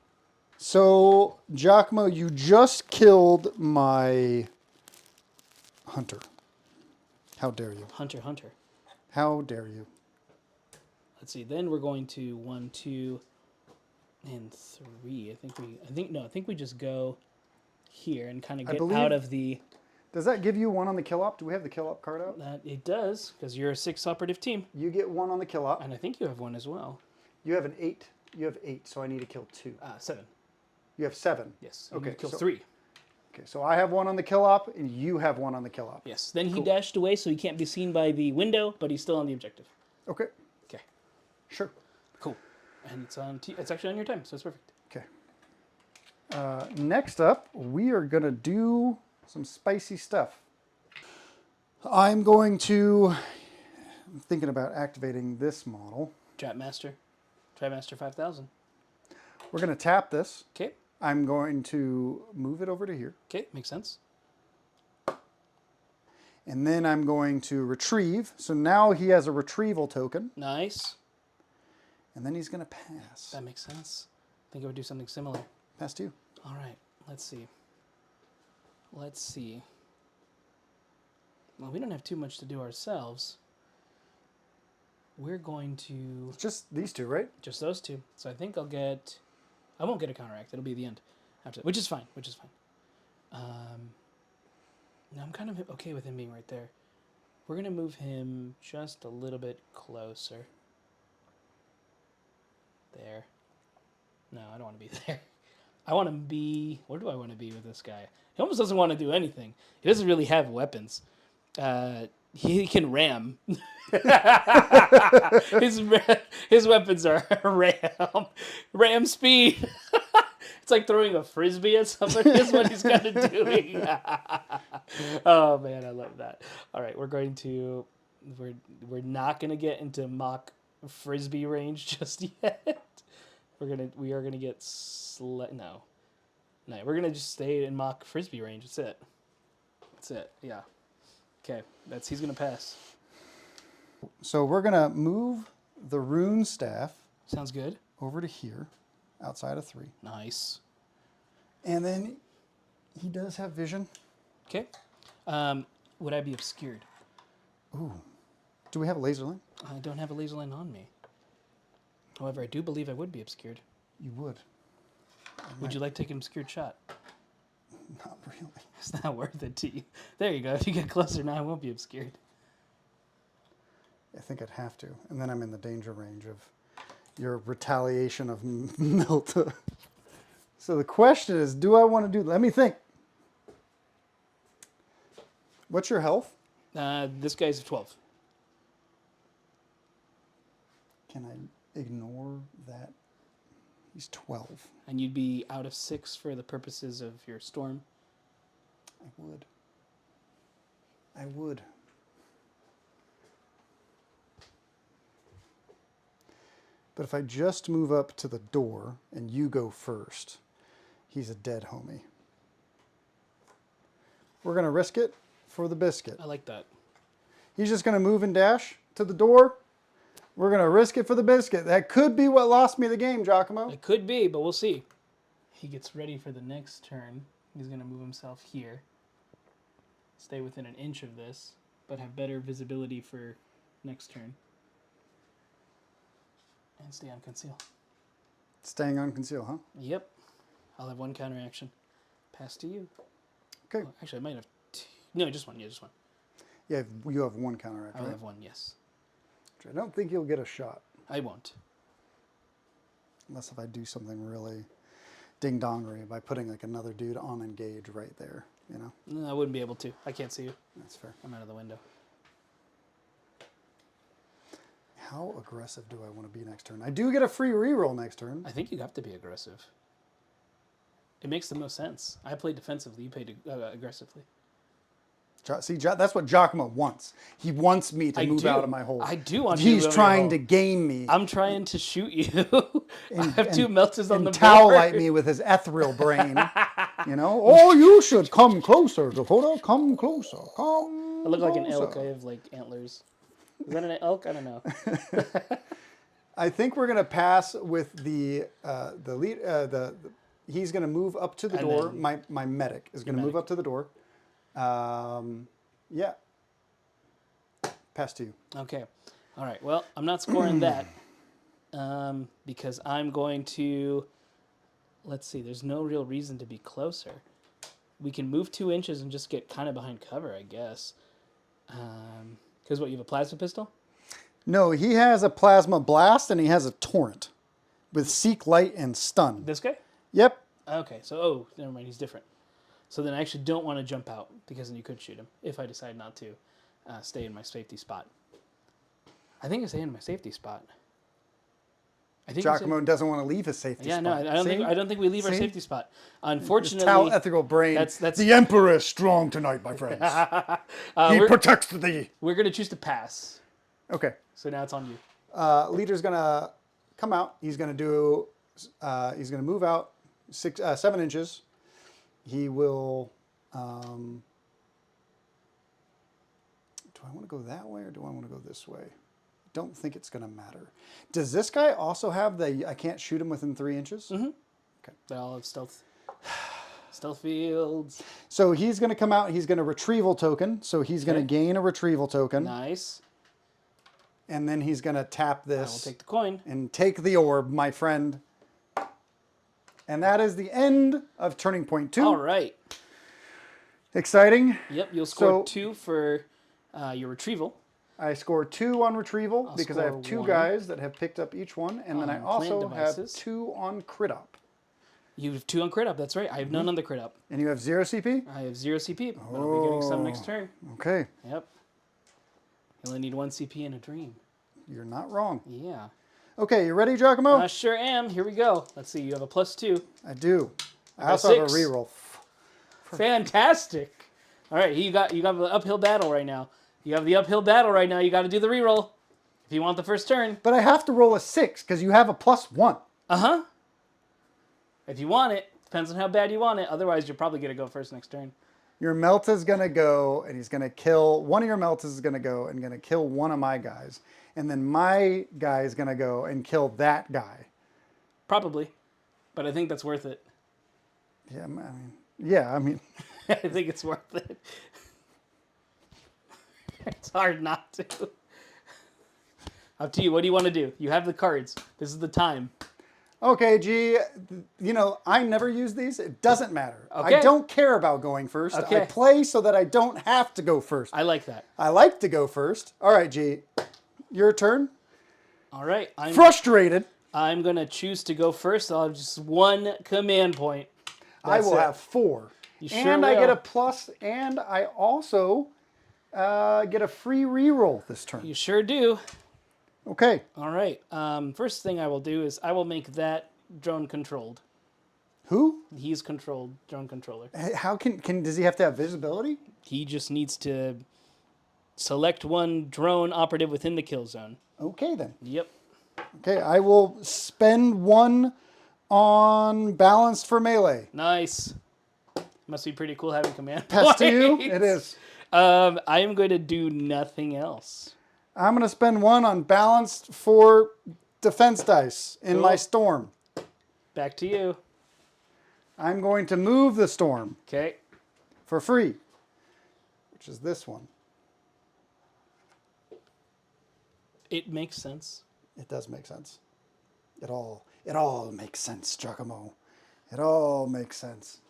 So, Giacomo, you just killed my hunter. How dare you? Hunter. How dare you? Let's see. Then we're going to 1, 2, and 3. I think we just go here and kind of get out of the... Does that give you 1 on the kill op? Do we have the kill op card out? It does, because you're a 6 operative team. You get 1 on the kill op. And I think you have 1 as well. You have an 8. You have 8, so I need to kill 2. 7. You have 7. Yes. Okay. Kill 3. Okay, so I have 1 on the kill op, and you have 1 on the kill op. Yes. Then he dashed away, so he can't be seen by the window, but he's still on the objective. Okay. Okay. Sure. Cool. And it's actually on your time, so it's perfect. Okay. Next up, we are going to do some spicy stuff. I'm thinking about activating this model. Trapmaster 5000. We're going to tap this. Okay. I'm going to move it over to here. Okay, makes sense. And then I'm going to retrieve. So now he has a retrieval token. Nice. And then he's going to pass. That makes sense. I think I would do something similar. Pass to you. All right, let's see. let's see. Well, we don't have too much to do ourselves. We're going to... It's just these two, right? Just those two. So I think I'll get... I won't get a counteract. It'll be the end. After, which is fine. No, I'm kind of okay with him being right there. We're going to move him just a little bit closer. There. No, I don't want to be there. I want to be... Where do I want to be with this guy? He almost doesn't want to do anything. He doesn't really have weapons. He can ram. his weapons are ram speed. It's like throwing a frisbee at somebody is what he's kind of doing. Oh man, I love that. All right, we're not gonna get into mock frisbee range just yet. We are gonna get no, we're gonna just stay in mock frisbee range. That's it. Yeah. Okay, he's gonna pass. So we're gonna move the rune staff. Sounds good. Over to here, outside of 3. Nice. And then he does have vision. Okay. Would I be obscured? Ooh. Do we have a laser line? I don't have a laser line on me. However, I do believe I would be obscured. You would. Would you like to take an obscured shot? Not really. It's not worth it to you. There you go. If you get closer now, I won't be obscured. I think I'd have to. And then I'm in the danger range of your retaliation of melt. So the question is, do I want to do... Let me think. What's your health? This guy's 12. Can I ignore that? He's 12. And you'd be out of 6 for the purposes of your storm? I would. But if I just move up to the door and you go first, he's a dead homie. We're going to risk it for the biscuit. I like that. He's just going to move and dash to the door. We're going to risk it for the biscuit. That could be what lost me the game, Giacomo. It could be, but we'll see. He gets ready for the next turn. He's going to move himself here. Stay within an inch of this, but have better visibility for next turn. And stay on conceal. Staying on conceal, huh? Yep. I'll have 1 counter action. Pass to you. Okay. Oh, actually, I might have 2. No, just 1. Yeah, just 1. Yeah, you have 1 counteract, I'll right? have 1, yes. I don't think you'll get a shot. I won't. Unless if I do something really ding-dongery by putting like another dude on engage right there, you know? No, I wouldn't be able to. I can't see you. That's fair. I'm out of the window. How aggressive do I want to be next turn? I do get a free reroll next turn. I think you have to be aggressive. It makes the most sense. I play defensively. You play aggressively. See, that's what Giacomo wants. He wants me to move out of my hole. I do want you to move out of He's your trying hole. to game me. I'm trying to shoot you. I have 2 melters on the board. Towelite me with his ethereal brain. You know? Oh, you should come closer, Dakotah. Come closer. Come I look like an closer. elk. I have like antlers. Is that an elk? I don't know. I think we're gonna pass with the lead. He's gonna move up to the And door. then My medic is gonna move up to the door. Yeah. Pass to you. Okay. All right. Well, I'm not scoring that because I'm going to... Let's see. There's no real reason to be closer. We can move 2 inches and just get kind of behind cover, I guess. Because what, you have a plasma pistol? No, he has a plasma blast and he has a torrent with seek light and stun. This guy? Yep. Okay. So, never mind. He's different. So then I actually don't want to jump out because then you could shoot him if I decide not to stay in my safety spot. I think I stay in my safety spot. I think Giacomo doesn't want to leave his safety spot. Yeah, no, I don't think we leave our safety spot. Unfortunately, Tau ethereal brain. That's the Emperor is strong tonight, my friends. He protects thee. We're gonna choose to pass. Okay. So now it's on you. Leader's gonna come out. He's gonna do. He's gonna move out 7 inches. He will. Do I want to go that way or do I want to go this way? I don't think it's going to matter. Does this guy also have the I can't shoot him within 3 inches? Mm-hmm. Okay. They all have stealth Stealth fields. So he's going to come out. He's going to retrieval token. So he's going to gain a retrieval token. Nice. And then he's going to tap I will this take the coin. and take the orb, my friend. And that is the end of Turning Point 2. All right. Exciting. Yep, you'll score So 2 for your retrieval. I score 2 on retrieval because I have score 2 1 guys that have picked up each one. And then I on also plant have devices. 2 on crit up. You have 2 on crit up, that's right. I have none on the crit up. And you have 0 CP? I have 0 CP, but I'll be getting some next turn. Okay. Yep. You only need 1 CP in a dream. You're not wrong. Yeah. Okay, you ready, Giacomo? I sure am. Here we go. Let's see. You have a +2. I do. I got also have a 6. reroll. Fantastic. All right, you got an uphill battle right now. You have the uphill battle right now. You got to do the reroll if you want the first turn. But I have to roll a 6 because you have a +1. Uh-huh. If you want it. Depends on how bad you want it. Otherwise, you're probably going to go first next turn. Your Melta's going to go, and he's going to kill... One of your Meltas is going to go and going to kill one of my guys. And then my guy is going to go and kill that guy. Probably. But I think that's worth it. Yeah, I mean... I think it's worth it. It's hard not to. Up to you. What do you want to do? You have the cards. This is the time. Okay, G, you know, I never use these. It doesn't matter. Okay. I don't care about going first. Okay. I play so that I don't have to go first. I like that. I like to go first. All right, G, your turn. All right. Frustrated. I'm going to choose to go first. I'll have just 1 command point. I will it. have 4. You sure And I get will. a plus, and I also get a free reroll this turn. You sure do. Okay. All right. First thing I will do is I will make that drone controlled. Who? He's controlled, drone controller. How can does he have to have visibility? He just needs to select 1 drone operative within the kill zone. Okay, then. Yep. Okay, I will spend 1 on balanced for melee. Nice. Must be pretty cool having command Pass to you? points. It is. I am going to do nothing else. I'm going to spend 1 on balanced for defense dice in Cool. my storm. Back to you. I'm going to move the storm Okay. for free, which is this one. It makes sense. It does make sense. It all makes sense, Giacomo. It all makes sense.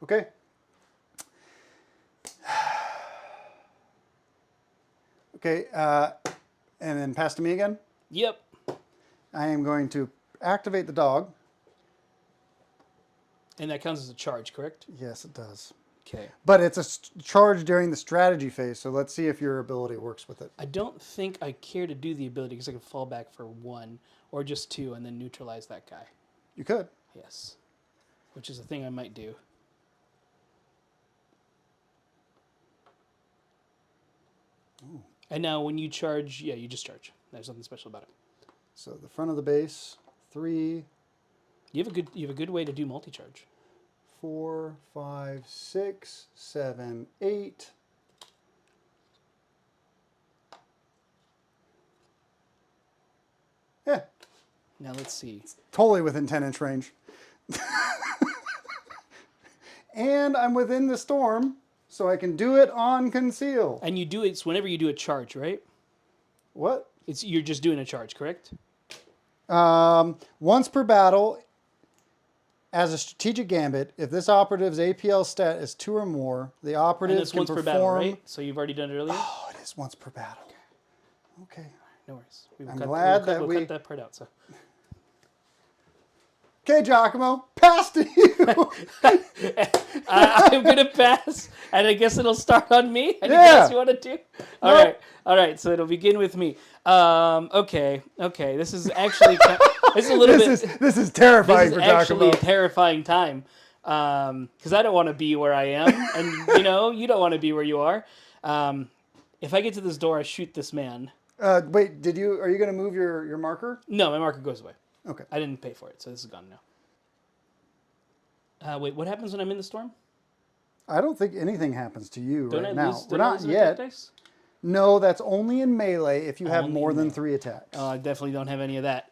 Okay. Okay, and then pass to me again. Yep. I am going to activate the dog. And that counts as a charge, correct? Yes, it does. Okay. But it's a charge during the strategy phase, so let's see if your ability works with it. I don't think I care to do the ability because I can fall back for 1 or just 2 and then neutralize that guy. You could. Yes. Which is a thing I might do. Ooh. And now when you charge, yeah, you just charge. There's nothing special about it. So the front of the base, 3, You have a good way to do multi-charge. 4, 5, 6, 7, 8. Yeah, Now let's see. totally within 10-inch range. And I'm within the storm, so I can do it on conceal. And you do it whenever you do a charge, right? What? You're just doing a charge, correct? Once per battle, as a strategic gambit, if this operative's APL stat is 2 or more, the And operative it's can once perform... per battle, right? So you've already done it earlier? Oh, it is once per battle. Okay. No worries. I'm glad that we'll we... cut that part out. So. Okay, Giacomo, pass to you. I'm going to pass, and I guess it'll start on me. Anything Yeah. else you want to do? All right. So it'll begin with me. Okay. This is actually this is a little bit. This is terrifying This is for actually Giacomo. a terrifying time because I don't want to be where I am, and you don't want to be where you are. If I get to this door, I shoot this man. Wait, are you going to move your marker? No, my marker goes away. Okay. I didn't pay for it, so this is gone now. Wait, what happens when I'm in the storm? I don't think anything happens to you right now. We're don't I not lose an attack yet. dice? No, that's only in melee if you have Only more in than melee. 3 attacks. Oh, I definitely don't have any of that.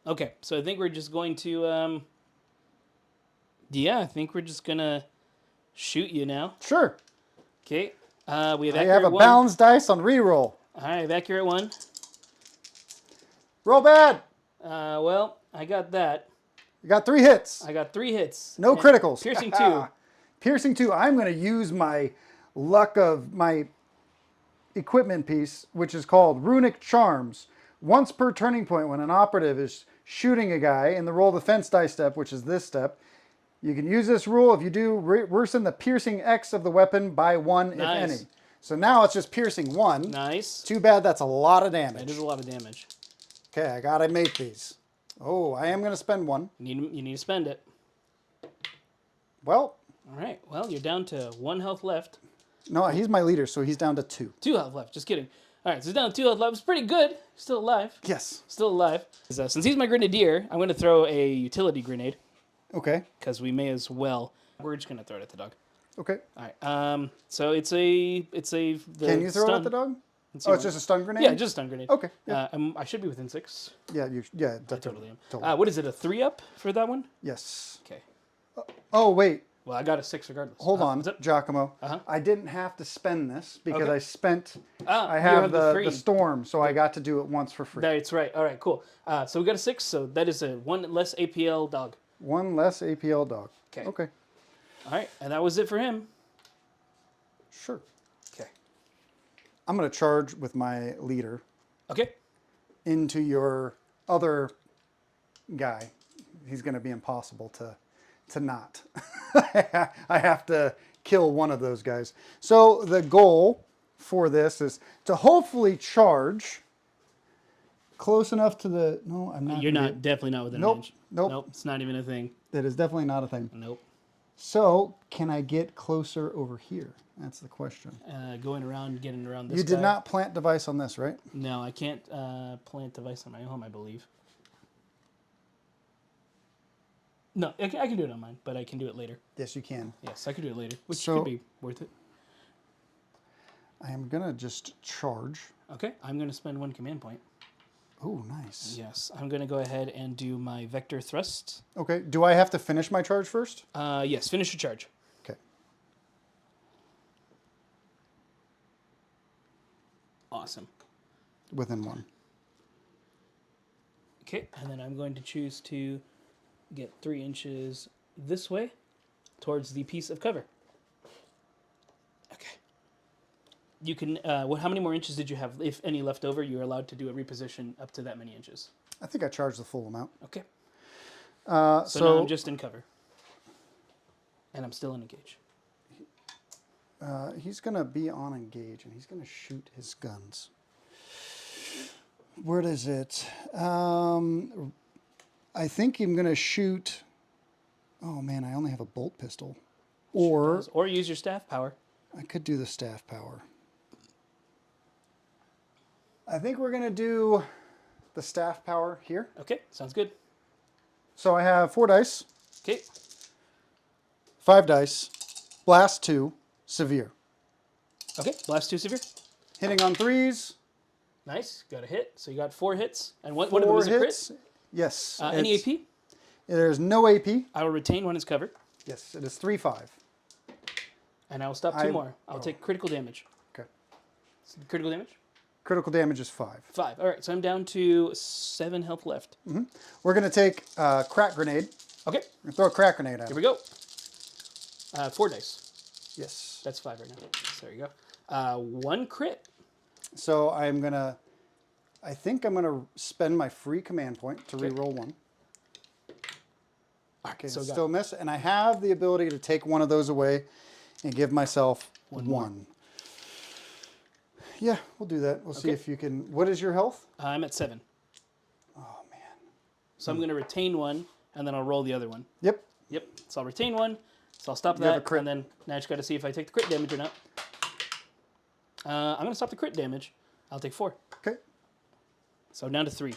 Okay, so I think we're just going to, yeah, I think we're just gonna shoot you now. Sure. Okay, we have I accurate have a 1. balanced dice on reroll. All right, I have accurate 1. Roll bad. Well, I got that. You got 3 hits. I got 3 hits. No And criticals. Piercing 2. Piercing 2. I'm going to use my luck of my equipment piece, which is called Runic Charms. Once per turning point, when an operative is shooting a guy in the roll defense dice step, which is this step, you can use this rule. If you do, worsen the piercing X of the weapon by 1, Nice. if any. So now it's just piercing 1. Nice. Too bad that's a lot of damage. That is a lot of damage. Okay, I gotta make these. Oh, I am gonna spend 1. You need to spend it. Well, All right. Well, you're down to 1 health left. no, he's my leader, so he's down to 2. 2 health left. Just kidding. All right, so he's down to 2 health left. It's pretty good. Still alive. Yes. Still alive. Since he's my grenadier, I'm going to throw a utility grenade Okay. because we may as well. We're just going to throw it at the dog. Okay. All right. So it's a. The Can you throw it stun. at the dog? Let's see Oh, it's what- just a stun grenade? Yeah, just a stun grenade. Okay. Yeah. I should be within 6. Yeah, I totally am. Totally. What is it? A 3-up for that one? Yes. Okay. Oh, wait. Well, I got a 6 regardless. Hold on, what's up? Giacomo. Uh-huh. I didn't have to spend this because Okay. I spent. I You have the the free. storm, so I got to do it once for free. That's right. All right, cool. So we got a 6, so that is a 1 less APL dog. 1 less APL dog. Okay. Okay. All right, and that was it for him. Sure. Okay. I'm going to charge with my leader Okay. into your other guy. He's going to be impossible to not. I have to kill one of those guys. So the goal for this is to hopefully charge close enough to the... No, I'm not. You're gonna not definitely not within Nope, range. nope. Nope. It's not even a thing. That is definitely not a thing. Nope. So can I get closer over here? That's the question. Getting around this. You did guy. not plant device on this, right? No, I can't plant device on my home, I believe. No, I can do it on mine, but I can do it later. Yes, you can. Yes, I can do it later, which So- could be worth it. I am going to just charge. Okay, I'm going to spend 1 command point. Oh, nice. Yes, I'm going to go ahead and do my vector thrust. Okay. Do I have to finish my charge first? Yes, finish your charge. Okay. Awesome. Within 1. Okay, and then I'm going to choose to get 3 inches this way towards the piece of cover. Okay. You can, how many more inches did you have? If any left over, you're allowed to do a reposition up to that many inches. I think I charged the full amount. Okay. So So now I'm just in cover. And I'm still in engage. he's going to be on engage, and he's going to shoot his guns. Where is it? I think I'm going to shoot... Oh, man, I only have a bolt pistol. Or Or use your staff power. I could do the staff power. I think we're going to do the staff power here. Okay, sounds good. So I have 4 dice, Okay, 5 dice, blast 2, severe. okay, blast 2 severe. Hitting on 3s. Nice, got a hit. So you got 4 hits. And one of 4 them is a crit. hits. Yes. Any it's- AP? There's no AP. I will retain when it's covered. Yes, it is 3/5. And I will stop 2 more. I'll take critical damage. Okay. Critical damage? Critical damage is 5. 5. All right, so I'm down to 7 health left. We're going to take a crack grenade. Okay, We're gonna throw a crack grenade at here him. we go. 4 dice. Yes. That's 5 right now. So there you go. 1 crit. So I think I'm going to spend my free command point to reroll 1. Okay, so still miss. And I have the ability to take one of those away and give myself 1. more. Yeah, we'll do that. We'll see Okay. if you can... What is your health? I'm at 7. Oh, man. So I'm going to retain 1, and then I'll roll the other one. Yep. Yep. So I'll retain 1. So I'll stop You have a that, crit. and then now I just got to see if I take the crit damage or not. I'm going to stop the crit damage. I'll take 4. Okay. So down to 3.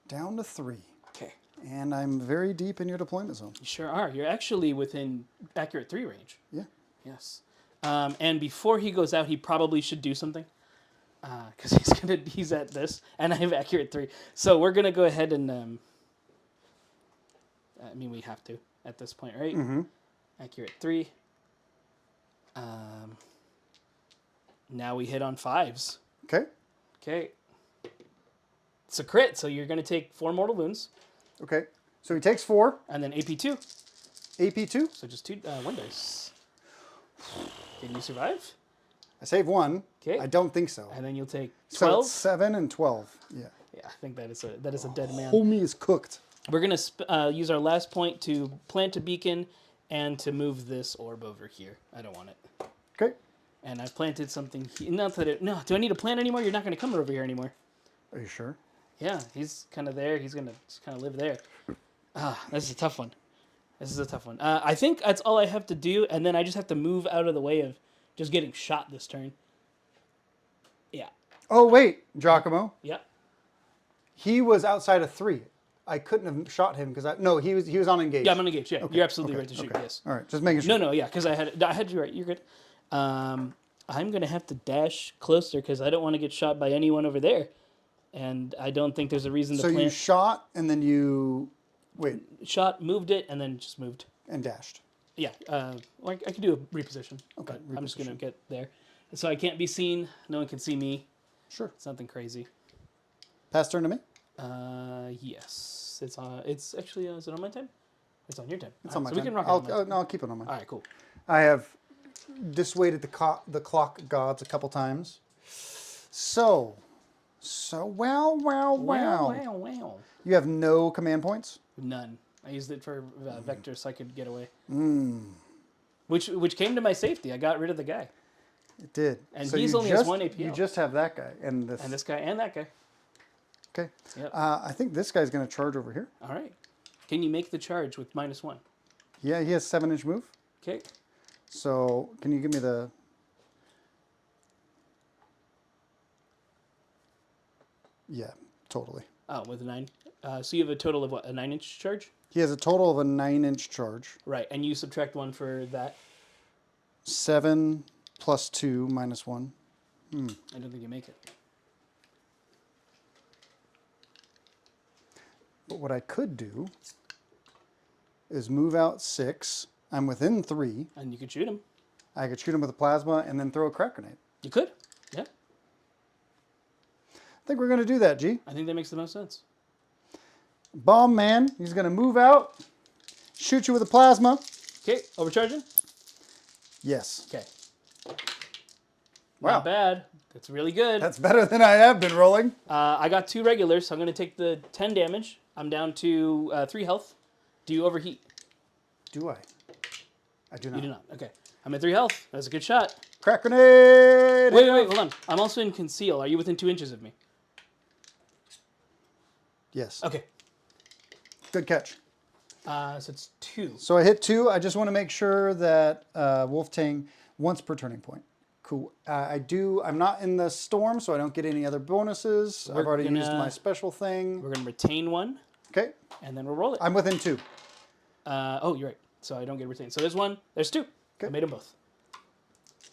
Down to 3. Okay. And I'm very deep in your deployment zone. You sure are. You're actually within accurate 3 range. Yeah. Yes. And before he goes out, he probably should do something. Because he's at this, and I have accurate 3. So we're going to go ahead and I mean, we have to at this point, right? Mm-hmm. Accurate 3. Now we hit on 5s. Okay. Okay. It's a crit, so you're going to take 4 mortal wounds. Okay. So he takes 4. And then AP2. AP2. So just 1 dice. Can you survive? I save 1. Okay. I don't think so. And then you'll take So 12. it's 7 and 12. Yeah. Yeah, I think that is a dead man. Homie is cooked. We're going to use our last point to plant a beacon and to move this orb over here. I don't want it. Okay. And I've planted something here. Not that it... No, do I need to plant anymore? You're not going to come over here anymore. Are you sure? Yeah, he's kind of there. He's going to kind of live there. This is a tough one. This is a tough one. I think that's all I have to do, and then I just have to move out of the way of just getting shot this turn. Yeah. Oh, wait, Giacomo. Yeah. He was outside of 3. I couldn't have shot him because no, he was on engage. Yeah, I'm on engage. Yeah, Okay, you're absolutely okay, right to shoot. okay. Yes. All right, just making sure. No, yeah, because I had you right. You're good. I'm gonna have to dash closer because I don't want to get shot by anyone over there, and I don't think there's a reason to So plant. you shot and then you Shot, moved it, and then just moved. and dashed. Yeah, or I could do a reposition. Okay, but I'm just gonna get there, so I can't be seen. No one can see me. Sure. It's nothing crazy. Pass turn to me. Yes. It's actually is it on my time? It's on your time. It's on my so time. we can rock it I'll, on my time. no, I'll keep it on mine. All right, cool. I have dissuaded the clock gods a couple times. So wow. Wow. You have no command points? None. I used it for vector so I could get away. Which came to my safety. I got rid of the guy. It did. And so he's only has 1 APL. You just have that guy and this. And this guy and that guy. Okay. Yep. I think this guy's going to charge over here. All right. Can you make the charge with -1? Yeah, he has 7-inch move. Okay. So can you give me the... Yeah, totally. Oh, with a 9. So you have a total of what? A 9-inch charge? He has a total of a 9-inch charge. Right. And you subtract 1 for that? 7 plus 2 minus 1. I don't think you make it. But what I could do is move out 6. I'm within 3. And you could shoot him. I could shoot him with a plasma and then throw a crack grenade. You could. Yeah. I think we're going to do that, G. I think that makes the most sense. Bomb man, he's going to move out, shoot you with a plasma. Okay. Overcharging? Yes. Okay. Wow. Not bad. That's really good. That's better than I have been rolling. I got 2 regulars, so I'm going to take the 10 damage. I'm down to 3 health. Do you overheat? Do I? I do not. You do not. Okay. I'm at 3 health. That's a good shot. Crack grenade! Wait, hold on. I'm also in conceal. Are you within 2 inches of me? Yes. Okay. Good catch. So it's 2. So I hit 2. I just want to make sure that Wolf Tang once per turning point. Cool. I'm not in the storm, so I don't get any other bonuses. I've already used my special thing. We're going to retain 1. Okay. And then we'll roll it. I'm within 2. Oh, you're right. So I don't get retained. So there's 1. There's 2. Okay. I made them both.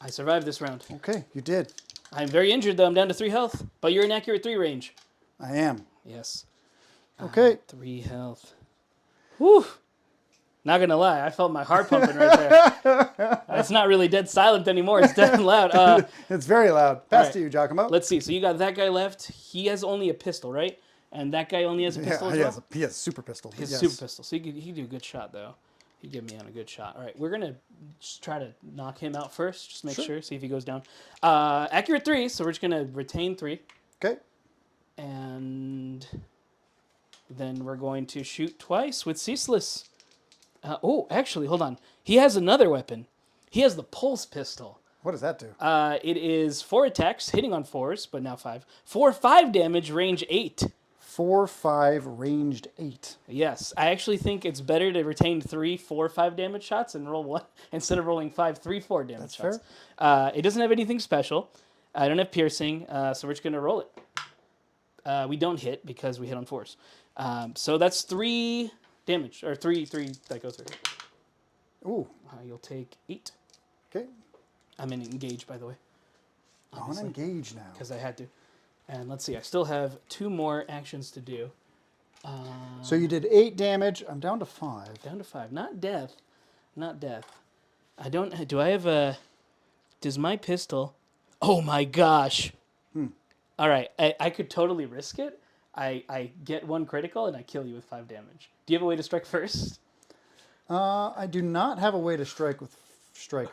I survived this round. Okay, you did. I'm very injured, though. I'm down to 3 health. But you're in accurate 3 range. I am. Yes. Okay. 3 health. Whew. Not gonna lie, I felt my heart pumping right there. It's not really dead silent anymore. It's dead loud. It's very loud. Pass right. to you, Giacomo. Let's see. So you got that guy left. He has only a pistol, right? And that guy only has a pistol as well? He has a super pistol. He has yes. a super pistol. So he could do a good shot, though. He'd give me on a good shot. All right, we're gonna just try to knock him out first. Just make sure. See if he goes down. Accurate 3. So we're just gonna retain 3. Okay. And then we're going to shoot twice with Ceaseless. Oh, actually, hold on. He has another weapon. He has the pulse pistol. What does that do? It is 4 attacks, hitting on 4s, but now 5. 4/5 damage, range 8. 4/5 ranged 8. Yes, I actually think it's better to retain 3 4/5 damage shots and roll 1 instead of rolling 5 3/4 damage That's shots. Fair. It doesn't have anything special. I don't have piercing, so we're just gonna roll it. We don't hit because we hit on 4s. So that's 3 damage, or 3 that go through. Ooh. You'll take 8. Okay. I'm in engage, by the way. On engage now. Because I had to. And let's see, I still have 2 more actions to do. So you did 8 damage. I'm down to 5. Down to 5. Not death. Not death. I don't... Do I have a... Does my pistol... Oh my gosh. All right. I could totally risk it. I get 1 critical and I kill you with 5 damage. Do you have a way to strike first? I do not have a way to strike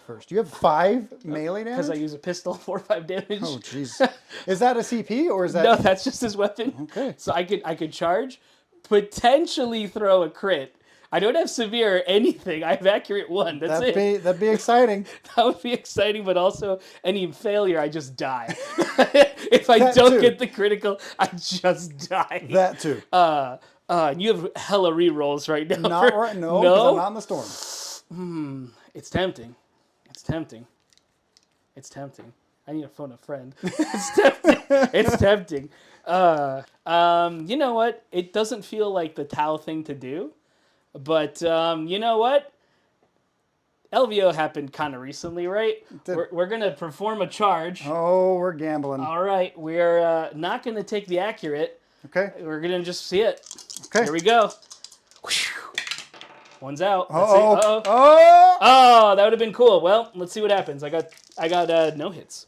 first. You have 5 melee damage? Because I use a pistol, 4 or 5 damage. Oh, jeez. Is that a CP or is that... No, that's just his weapon. Okay. So I could charge, potentially throw a crit. I don't have severe or anything. I have accurate 1. That's it. That'd be exciting. That would be exciting, but also any failure, I just die. If I That don't too. get the critical, I just die. That too. And you have hella rerolls right now. Not right. No, because I'm not in the storm. It's tempting. It's tempting. It's tempting. I need to phone a friend. It's tempting. It's tempting. You know what? It doesn't feel like the Tau thing to do, but you know what? LVO happened kind of recently, right? We're gonna perform a charge. Oh, we're gambling. All right, we're not gonna take the accurate. Okay. We're gonna just see it. Okay. Here we go. One's out. Oh. Let's see. Uh-oh. Oh. Oh, that would have been cool. Well, let's see what happens. I got no hits.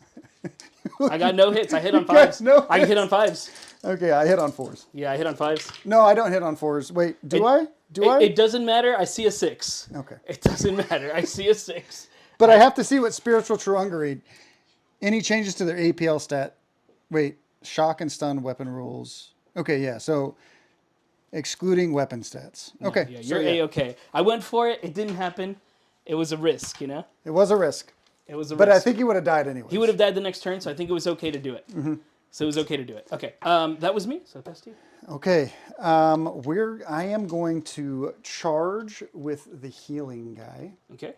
I got no hits. I hit on 5s. no I can hit on 5s. Okay, I hit on 4s. Yeah, I hit on 5s. No, I don't hit on 4s. Wait, do I? It doesn't matter. I see a 6. Okay. It doesn't matter. I see a 6. But I have to see what Spiritual Triumvirate. Any changes to their APL stat? Wait, shock and stun weapon rules. Okay, yeah. So excluding weapon stats. Okay. Yeah, so you're A-okay. I went for it. It didn't happen. It was a risk, you know? It was a risk. It was a But risk. I think he would have died anyway. He would have died the next turn, so I think it was okay to do it. Mm-hmm. So it was okay to do it. Okay. That was me, so that's you. Okay. I am going to charge with the healing guy. Okay.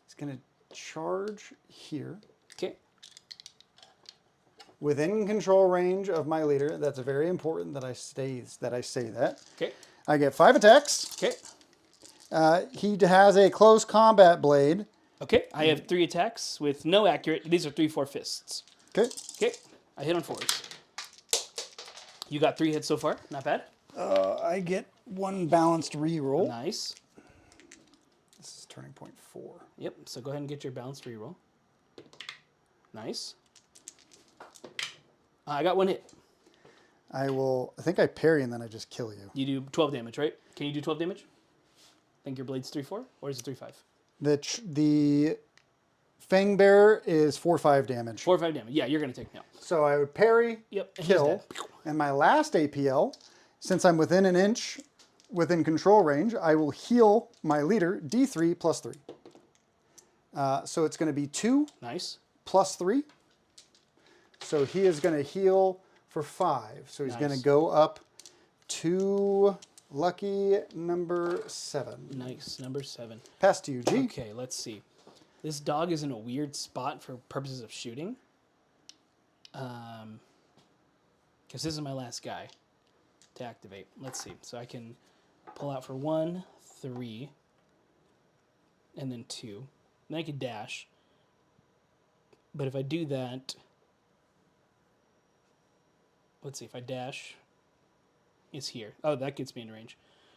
He's going to charge here. Okay. Within control range of my leader. That's very important that I say that. Okay. I get 5 attacks. Okay. He has a close combat blade. Okay. I have 3 attacks with no accurate. These are 3/4 fists. Okay. Okay. I hit on 4s. You got 3 hits so far. Not bad. I get 1 balanced reroll. Nice. This is turning point 4. Yep. So go ahead and get your balanced reroll. Nice. I got 1 hit. I think I parry and then I just kill you. You do 12 damage, right? Can you do 12 damage? Think your blade's 3/4 or is it 3/5? The Fang Bearer is 4/5 damage. 4 or 5 damage. Yeah, you're gonna take me out. So I would parry, Yep. And he's kill, dead. and my last APL, since I'm within an inch within control range, I will heal my leader D3 plus 3. So it's going to be 2 Nice. plus 3. So he is going to heal for 5. So he's going Nice. to go up to lucky number 7. Nice. Number 7. Pass to you, G. Okay, let's see. This dog is in a weird spot for purposes of shooting. Because this is my last guy to activate. Let's see. So I can pull out for 1, 3, and then 2. Then I could dash. But if I do that, let's see. If I dash, it's here. Oh, that gets me in range.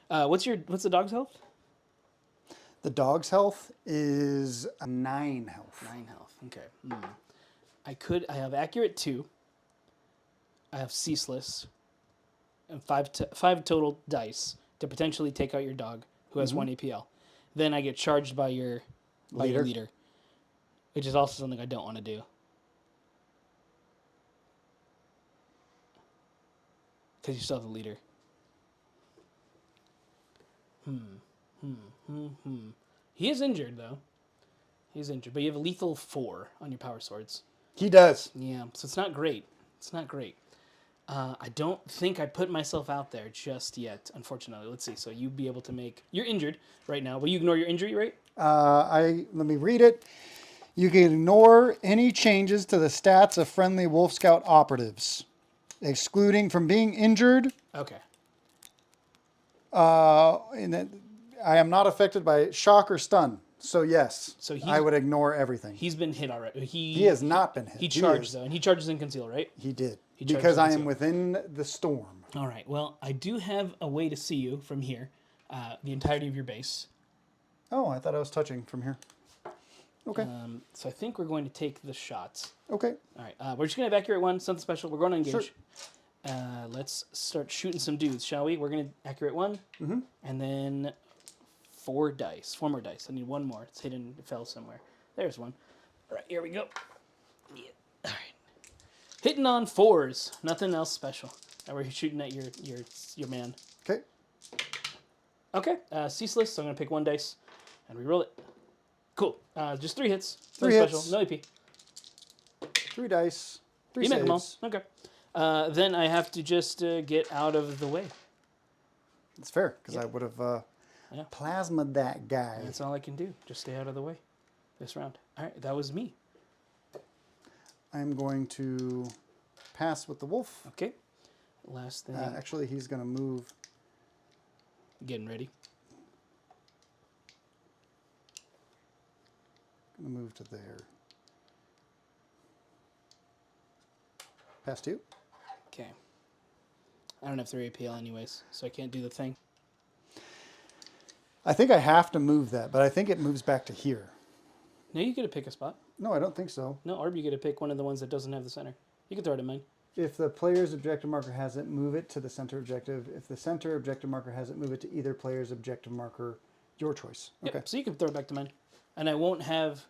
What's the dog's health? The dog's health is 9 health. 9 health. Okay. I have accurate 2. I have ceaseless. And 5 total dice to potentially take out your dog who has 1 APL. Then I get charged by your leader, which is also something I don't want to do. Because you still have the leader. He is injured, though. He's injured. But you have a lethal 4 on your power swords. He does. Yeah, so it's not great. It's not great. I don't think I put myself out there just yet, unfortunately. Let's see. So you'd be able to make... You're injured right now. Will you ignore your injury, right? Let me read it. You can ignore any changes to the stats of friendly Wolf Scout operatives, excluding from being injured. Okay. And that I am not affected by shock or stun. So yes, So I would ignore everything. He's been hit already. He has not been hit. He charged, though, and he charges in conceal, right? He did. He charges Because I in am within the storm. All right. Well, I do have a way to see you from here, the entirety of your base. Oh, I thought I was touching from here. Okay. So I think we're going to take the shots. Okay. All right. We're just going to evacuate one. Something special. We're going to engage. Sure. Let's start shooting some dudes, shall we? We're going to accurate one. And then 4 dice. 4 more dice. I need one more. It's hidden. It fell somewhere. There's one. All right. Here we go. Yeah. All right. Hitting on 4s. Nothing else special. Now we're shooting at your man. Okay. Okay. Ceaseless. So I'm going to pick 1 dice and re-roll it. Cool. Just 3 hits. 3 Nothing hits. special. No AP. 3 dice. 3 You make them all. saves. Okay. Then I have to just get out of the way. It's fair, because I would have plasmaed that guy. That's all I can do. Just stay out of the way this round. All right. That was me. I'm going to pass with the wolf. Okay. Last thing. Actually, he's going to move. Getting ready. Going to move to there. Pass to you. Okay. I don't have 3 APL anyways, so I can't do the thing. I think I have to move that, but I think it moves back to here. No, you get to pick a spot. No, I don't think so. No, or you get to pick one of the ones that doesn't have the center. You can throw it in mine. If the player's objective marker has it, move it to the center objective. If the center objective marker has it, move it to either player's objective marker. Your choice. Yep. Okay. So you can throw it back to mine. And I won't have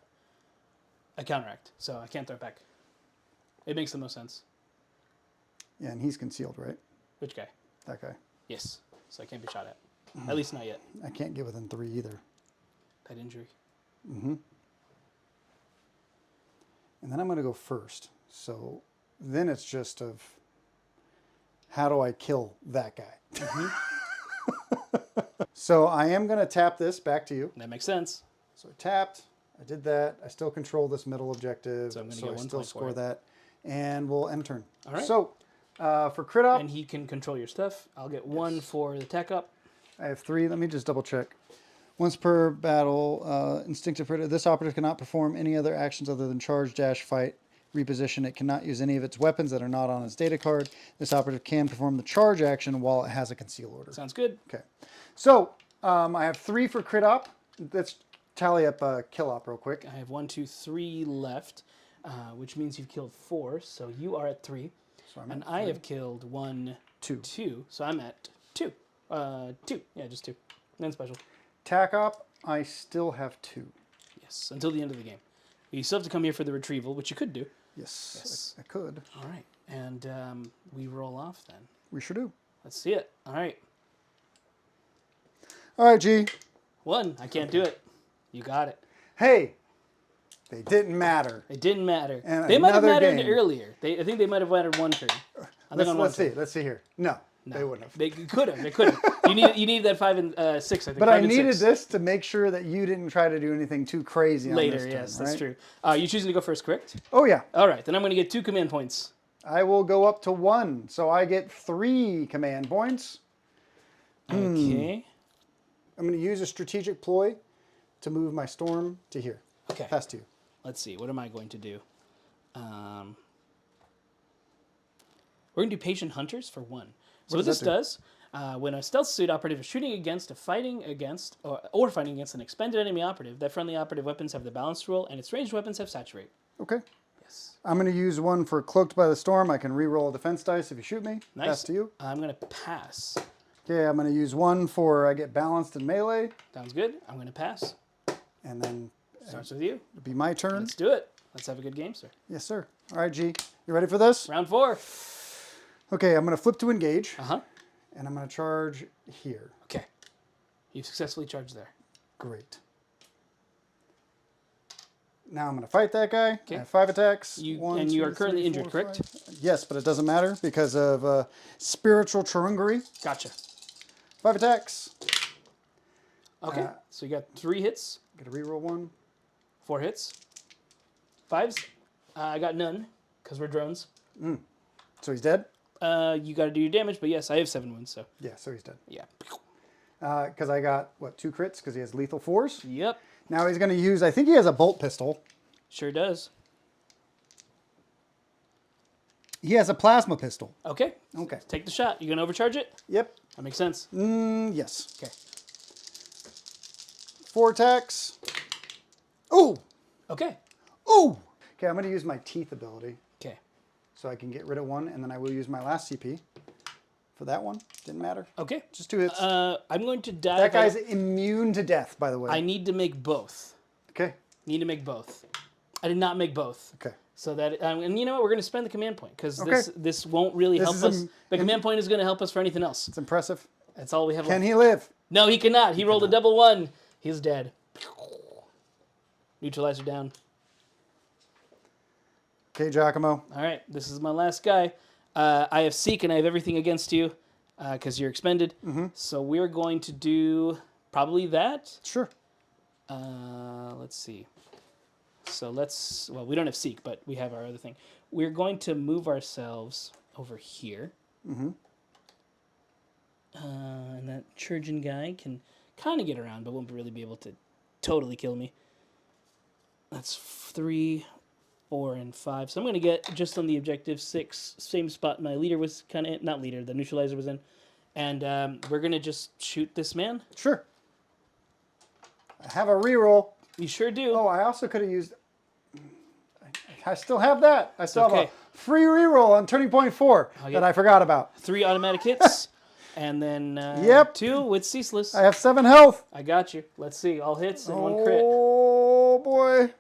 a counteract, so I can't throw it back. It makes the most sense. Yeah, and he's concealed, right? Which guy? That guy. Yes. So I can't be shot at. At least not yet. I can't get within 3 either. That injury. And then I'm going to go first. So then it's just of how do I kill that guy? So I am going to tap this back to you. That makes sense. So I tapped. I did that. I still control this middle objective. So I'm gonna so get I 1 still point for score it. that. And we'll end turn. All right. So for crit up, And he can control your stuff. I'll get 1 for the tech up. I have 3. Let me just double check. Once per battle, instinctive predator. This operative cannot perform any other actions other than charge, dash, fight, reposition. It cannot use any of its weapons that are not on its data card. This operative can perform the charge action while it has a conceal order. Sounds good. Okay. So I have 3 for crit op. Let's tally up kill op real quick. I have 1, 2, 3 left, which means you've killed 4. So you are at 3. So I'm And at I 3. have killed 1, 2. 2. So I'm at 2. 2. Yeah, just 2. None special. Tac op, I still have 2. Yes, until the end of the game. You still have to come here for the retrieval, which you could do. Yes. I could. All right. And we roll off then. We sure do. Let's see it. All right. All right, G. 1. I can't do it. You got it. Hey, they didn't matter. It didn't matter. And They might have another mattered game. earlier. I think they might have mattered 1 turn. I think on 1 Let's see. turn. Let's see here. No, No. they wouldn't have. They could have. They could have. You need that 5 and 6. I think. But 5 I and needed 6. this to make sure that you didn't try to do anything too crazy on Later. this turn, Yes, that's right? true. You choosing to go first, correct? Oh, yeah. All right. Then I'm going to get 2 command points. I will go up to 1. So I get 3 command points. Okay. I'm going to use a strategic ploy to move my storm to here. Okay. Pass to you. Let's see. What am I going to do? We're going to do patient hunters for 1. So what does this that does, when a stealth suit operative is shooting against, fighting against, or fighting against an expended enemy operative, that friendly operative weapons have the balance roll, and its ranged weapons have saturate. Okay. Yes. I'm going to use 1 for cloaked by the storm. I can re-roll a defense dice if you shoot me. Nice. Pass to you. I'm going to pass. Okay, I'm going to use 1 for I get balanced in melee. Sounds good. I'm going to pass. And then Starts with you. it'll be my turn. Let's do it. Let's have a good game, sir. Yes, sir. All right, G. You ready for this? Round 4. Okay, I'm going to flip to engage. Uh-huh. And I'm going to charge here. Okay. You've successfully charged there. Great. Now I'm going to fight that guy. Okay. I have 5 attacks. You 1, and you 2, are currently 3, injured, 4, correct? 5. Yes, but it doesn't matter because of spiritual Chirungari. Gotcha. 5 attacks. Okay. So you got 3 hits, Get to reroll 1. 4 hits, 5s. I got none because we're drones. So he's dead? You got to do your damage, but yes, I have 7 wounds, so Yeah, so he's dead. yeah. Because I got, what, 2 crits because he has lethal 4s. Yep. Now he's going to use, I think he has a bolt pistol. Sure does. He has a plasma pistol. Okay. Okay. Take the shot. You gonna overcharge it? Yep. That makes sense. Yes. Okay. 4 attacks. Ooh. Okay. Ooh. Okay, I'm going to use my teeth ability Okay. so I can get rid of one, and then I will use my last CP for that one. Didn't matter. Okay. Just 2 hits. I'm going to die. That guy's immune to death, by the way. I need to make both. Okay. Need to make both. I did not make both. Okay. So that, and you know what? We're going to spend the command point because Okay. this won't really help us. The command point is going to help us for anything else. It's impressive. That's all we have Can left. he live? No, he cannot. He rolled a double 1. He's dead. Neutralizer down. Okay, Giacomo. All right, this is my last guy. I have Seek and I have everything against you because you're expended. So we're going to do probably that. Sure. Let's see. So well, we don't have Seek, but we have our other thing. We're going to move ourselves over here. And that Churgeon guy can kind of get around, but won't really be able to totally kill me. That's 3, 4, and 5. So I'm going to get just on the objective 6, same spot my leader was kind of, not leader, the neutralizer was in. And we're going to just shoot this man. Sure. I have a reroll. You sure do. Oh, I also could have used... I still have that. I still have okay. a free reroll on Turning Point 4 that I forgot about. 3 automatic hits. And then Yep. 2 with Ceaseless. I have 7 health. I got you. Let's see. All hits and 1 crit. Oh, boy.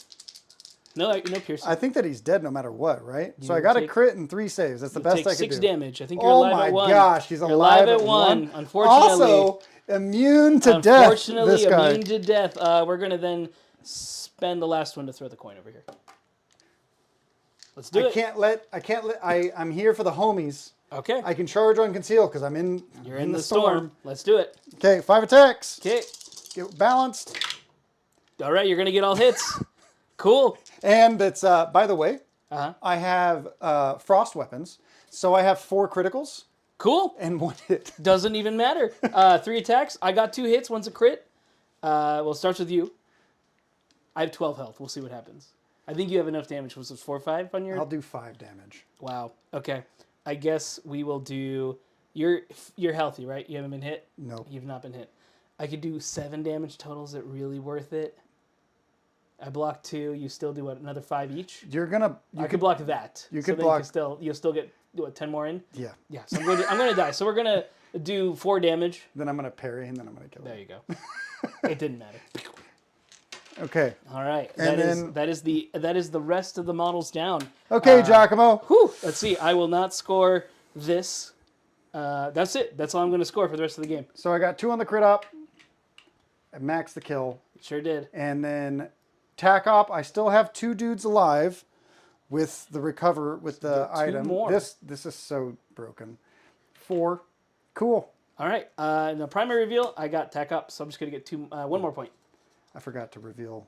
No piercing. I think that he's dead no matter what, right? So I got a crit and 3 saves. That's the best I could do. Take 6 damage. I think you're alive at 1. Oh my gosh, he's alive at 1. Unfortunately. Also, immune to death. Unfortunately, This guy. immune to death. We're going to then spend the last one to throw the coin over here. Let's do it. I'm here for the homies. Okay. I can charge on conceal because You're in the storm. Let's do it. Okay, 5 attacks. Okay. Get balanced. All right, you're going to get all hits. Cool. And it's, by the way, I have frost weapons. So I have 4 criticals. Cool. And 1 hit. Doesn't even matter. 3 attacks. I got 2 hits. 1's a crit. Well, it starts with you. I have 12 health. We'll see what happens. I think you have enough damage. Was it 4 or 5 on your... I'll do 5 damage. Wow. Okay. I guess we will do... You're healthy, right? You haven't been hit? No. You've not been hit. I could do 7 damage total. Is it really worth it? I block 2. You still do what? Another 5 each? I could block that. You could block... You'll still get, what, 10 more in? Yeah. Yeah, so I'm going to die. So we're going to do 4 damage. Then I'm going to parry and then I'm going to kill him. There you go. It didn't matter. Okay. All right. And that is the rest of the models down. Okay, Giacomo. Whew. Let's see. I will not score this. That's it. That's all I'm going to score for the rest of the game. So I got 2 on the crit op. I maxed the kill. Sure did. And then tack op. I still have 2 dudes alive with the recover with the item. 2 more. This is so broken. 4. Cool. All right. In the primary reveal, I got tack up, so I'm just going to get 1 more point. I forgot to reveal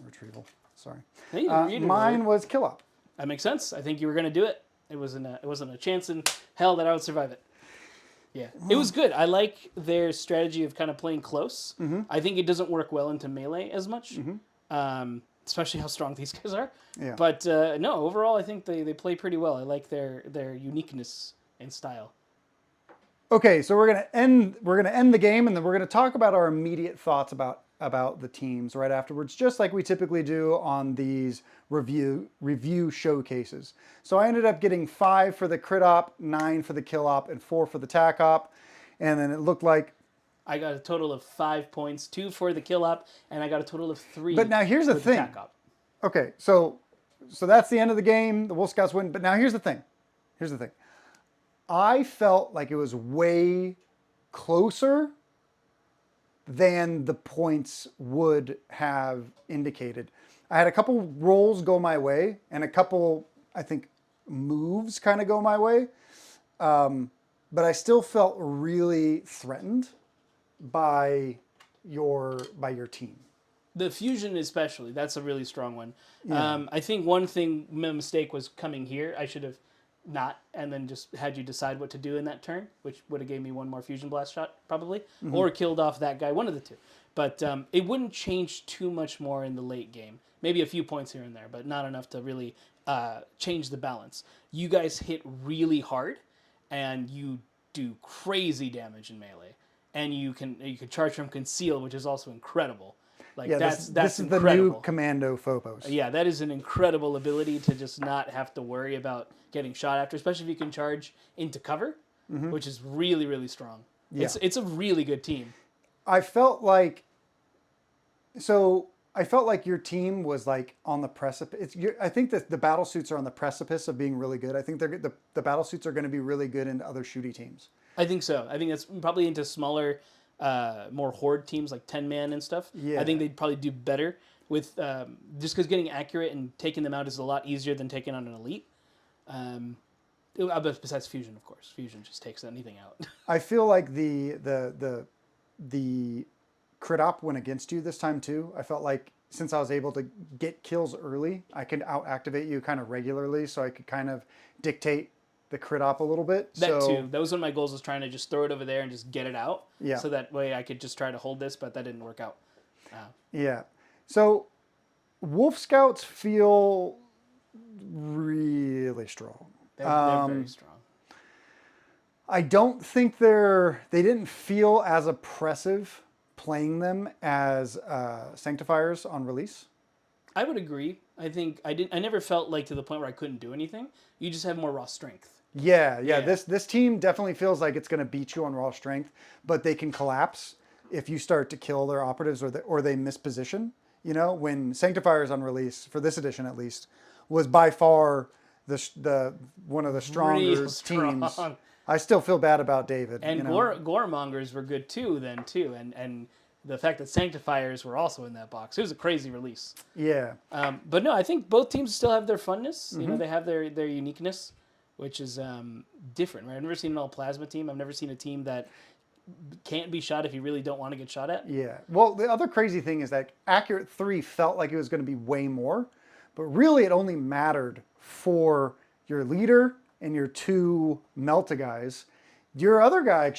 retrieval. Sorry. No, you didn't mine was kill op. That makes sense. I think you were going to do it. It wasn't a chance in hell that I would survive it. Yeah, it was good. I like their strategy of kind of playing close. I think it doesn't work well into melee as much, especially how strong these guys are. Yeah. But no, overall, I think they play pretty well. I like their uniqueness and style. Okay, so we're gonna end the game, and then we're gonna talk about our immediate thoughts about the teams right afterwards, just like we typically do on these review showcases. So I ended up getting 5 for the crit op, 9 for the kill op, and 4 for the tack op, and then it looked like I got a total of 5 points, 2 for the kill op, and I got a total of 3. But now here's the thing. Tack op. Okay, so that's the end of the game. The Wolf Scouts win. But now here's the thing. I felt like it was way closer than the points would have indicated. I had a couple rolls go my way and a couple, I think, moves kind of go my way. But I still felt really threatened by your team. The fusion especially, that's a really strong one. Yeah. I think one thing, my mistake was coming here. I should have not, and then just had you decide what to do in that turn, which would have gave me 1 more fusion blast shot, probably, or killed off that guy, one of the 2. But it wouldn't change too much more in the late game. Maybe a few points here and there, but not enough to really change the balance. You guys hit really hard, and you do crazy damage in melee, and you can charge from conceal, which is also incredible. Like Yeah, that's this is the incredible. new Commando Phobos. Yeah, that is an incredible ability to just not have to worry about getting shot after, especially if you can charge into cover, which is really, really strong. Yeah. It's a really good team. I felt like your team was like on the precipice. I think that the battle suits are on the precipice of being really good. I think the battle suits are going to be really good into other shooty teams. I think so. I think that's probably into smaller, more horde teams like 10-man and stuff. Yeah. I think they'd probably do better with just because getting accurate and taking them out is a lot easier than taking on an elite. Besides fusion, of course, fusion just takes anything out. I feel like the crit op went against you this time too. I felt like since I was able to get kills early, I could out activate you kind of regularly, so I could kind of dictate the crit op a little bit. That too. That was one of my goals, was trying to just throw it over there and just get it out. Yeah. So that way I could just try to hold this, but that didn't work out. Yeah. So Wolf Scouts feel really strong. They're very strong. I don't think they didn't feel as oppressive playing them as Sanctifiers on release. I would agree. I never felt like to the point where I couldn't do anything. You just have more raw strength. Yeah. This team definitely feels like it's going to beat you on raw strength, but they can collapse if you start to kill their operatives or they misposition. You know, when Sanctifiers on release, for this edition at least, was by far the one of the stronger teams. I still feel bad about David. And Goremongers were good too, and the fact that Sanctifiers were also in that box. It was a crazy release. Yeah. But no, I think both teams still have their funness. You know, they have their uniqueness, which is different, right? I've never seen an all plasma team. I've never seen a team that can't be shot if you really don't want to get shot at. Yeah. Well, the other crazy thing is that Accurate 3 felt like it was going to be way more, but really it only mattered for your leader and your two Melta guys. Your other guy,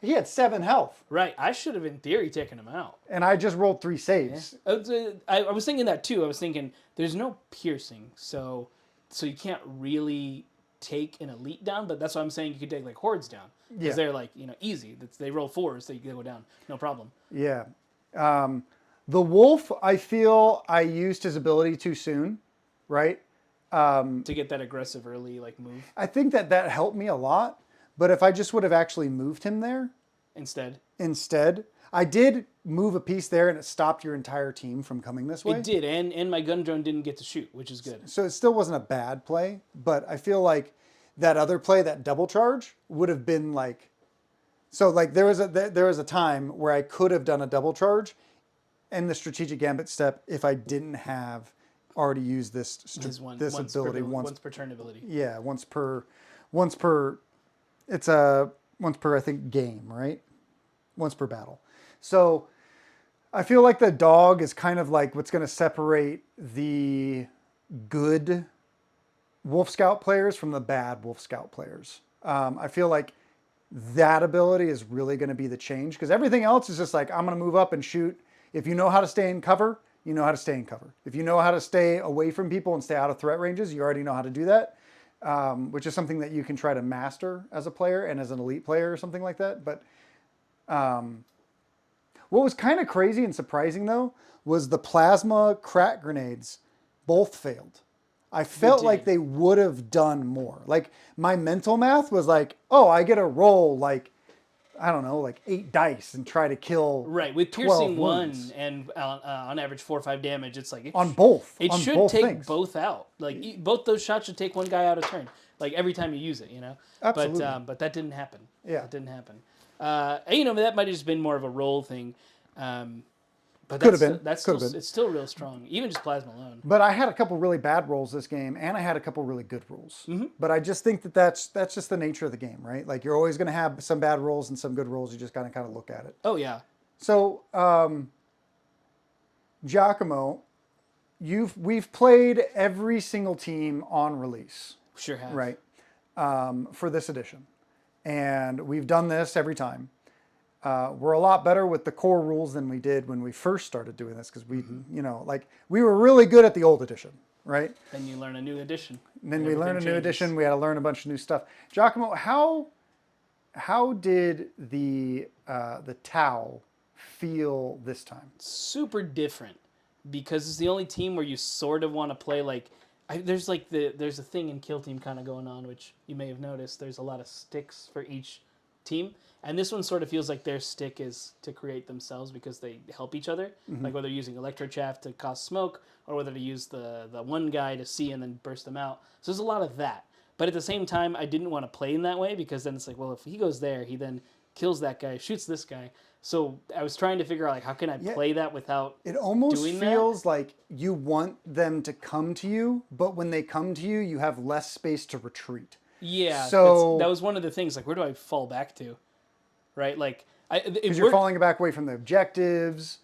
he had 7 health. Right. I should have, in theory, taken him out. And I just rolled 3 saves. Yeah. I was thinking that too. I was thinking there's no piercing, so you can't really take an elite down, but that's why I'm saying you could take like hordes down. Because they're like, easy. They roll 4s, so you go down. No problem. Yeah. The wolf, I feel I used his ability too soon, right? To get that aggressive early move. I think that helped me a lot. But if I just would have actually moved him there instead, I did move a piece there and it stopped your entire team from coming this way. It did, and my gun drone didn't get to shoot, which is good. So it still wasn't a bad play, but I feel like that other play, that double charge, would have been like... So there was a time where I could have done a double charge in the strategic gambit step if I didn't have already used this ability once per turn ability. Yeah, once per. It's once per, I think, game, right? Once per battle. So I feel like the dog is kind of like what's going to separate the good Wolf Scout players from the bad Wolf Scout players. I feel like that ability is really going to be the change, because everything else is just like, I'm going to move up and shoot. If you know how to stay in cover, you know how to stay in cover. If you know how to stay away from people and stay out of threat ranges, you already know how to do that. Which is something that you can try to master as a player and as an elite player or something like that. But what was kind of crazy and surprising, though, was the plasma crack grenades both failed. I felt like they would have done more. Like, my mental math was like, oh, I get to roll, I don't know, 8 dice and try to kill right, with piercing 1 and on average 4 or 5 damage, it's like... on both. It should both take things. both out. Both those shots should take one guy out a turn. Every time you use it, Absolutely. But that didn't happen. Yeah. It didn't happen. That might have just been more of a roll thing. But Could have been. It's still real strong, even just plasma alone. But I had a couple really bad rolls this game, and I had a couple really good rolls. Mm-hmm. But I just think that's just the nature of the game, right? Like, you're always going to have some bad rolls and some good rolls. You just got to kind of look at it. Oh, yeah. So, Giacomo, we've played every single team on release. Sure have. Right. For this edition. And we've done this every time. we're a lot better with the core rules than we did when we first started doing this because we, like we were really good at the old edition, right? Then you learn a new edition. And then we everything learned a new changes. edition. We had to learn a bunch of new stuff. Giacomo, how did the Tau feel this time? Super different because it's the only team where you sort of want to play like. There's a thing in Kill Team kind of going on, which you may have noticed. There's a lot of sticks for each team, and this one sort of feels like their stick is to create themselves because they help each other. Like whether using electrochaff to cause smoke, or whether to use the one guy to see and then burst them out. So there's a lot of that. But at the same time, I didn't want to play in that way because then it's like, well, if he goes there, he then kills that guy, shoots this guy. So I was trying to figure out like how can I play that without It almost doing feels like you want them to come to you, but when they come to you, you have less space to retreat. Yeah, So that was one of the things. Like, where do I fall back to? Right, like because you're falling back away from the objectives.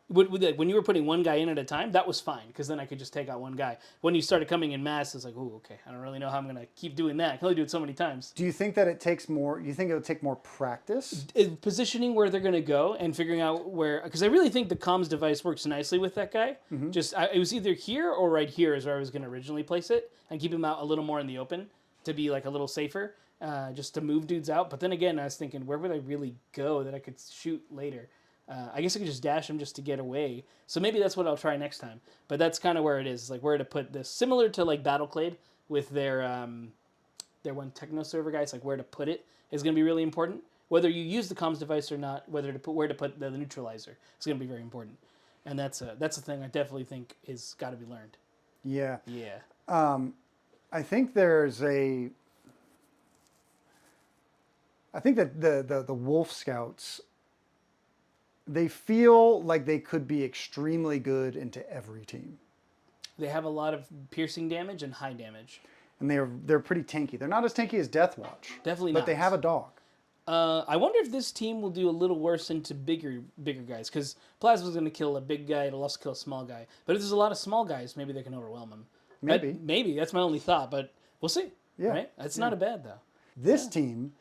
When you were putting one guy in at a time, that was fine because then I could just take out one guy. When you started coming in mass, it's like, oh, okay, I don't really know how I'm going to keep doing that. I can only do it so many times. Do you think that it takes more? You think it would take more practice? Positioning where they're going to go and figuring out where, because I really think the comms device works nicely with that guy. It was either here or right here is where I was going to originally place it and keep him out a little more in the open to be like a little safer, just to move dudes out. But then again, I was thinking, where would I really go that I could shoot later? I guess I could just dash him just to get away. So maybe that's what I'll try next time. But that's kind of where it is, like where to put this. Similar to like Battleclade with their one techno server guys, like where to put it is going to be really important. Whether you use the comms device or not, where to put the neutralizer is going to be very important. And that's a thing I definitely think is got to be learned. Yeah. Yeah. I think there's a. I think that the Wolf Scouts, they feel like they could be extremely good into every team. They have a lot of piercing damage and high damage. And they're pretty tanky. They're not as tanky as Death Watch. Definitely but not. But they have a dog. I wonder if this team will do a little worse into bigger guys, because Plasma's going to kill a big guy, it'll also kill a small guy. But if there's a lot of small guys, maybe they can overwhelm him. Maybe. Maybe. That's my only thought, but we'll see. Yeah. Right? That's not a bad, though. This team,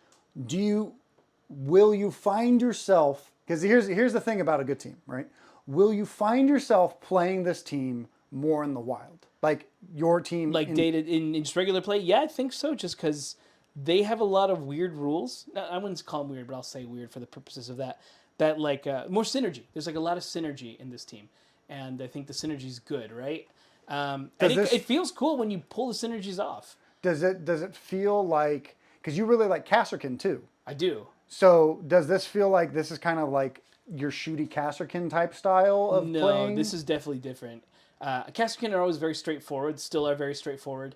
will you find yourself, because here's the thing about a good team, right? Will you find yourself playing this team more in the wild? Like your team... Like in just regular play? Yeah, I think so, just because they have a lot of weird rules. I wouldn't call them weird, but I'll say weird for the purposes of that. That like more synergy. There's like a lot of synergy in this team, and I think the synergy's good, right? And it feels cool when you pull the synergies off. Does it feel like, because you really like Kasserkin too? I do. So does this feel like this is kind of like your shooty Kasserkin type style of playing? No, this is definitely different. Kasserkin are always very straightforward, still are very straightforward.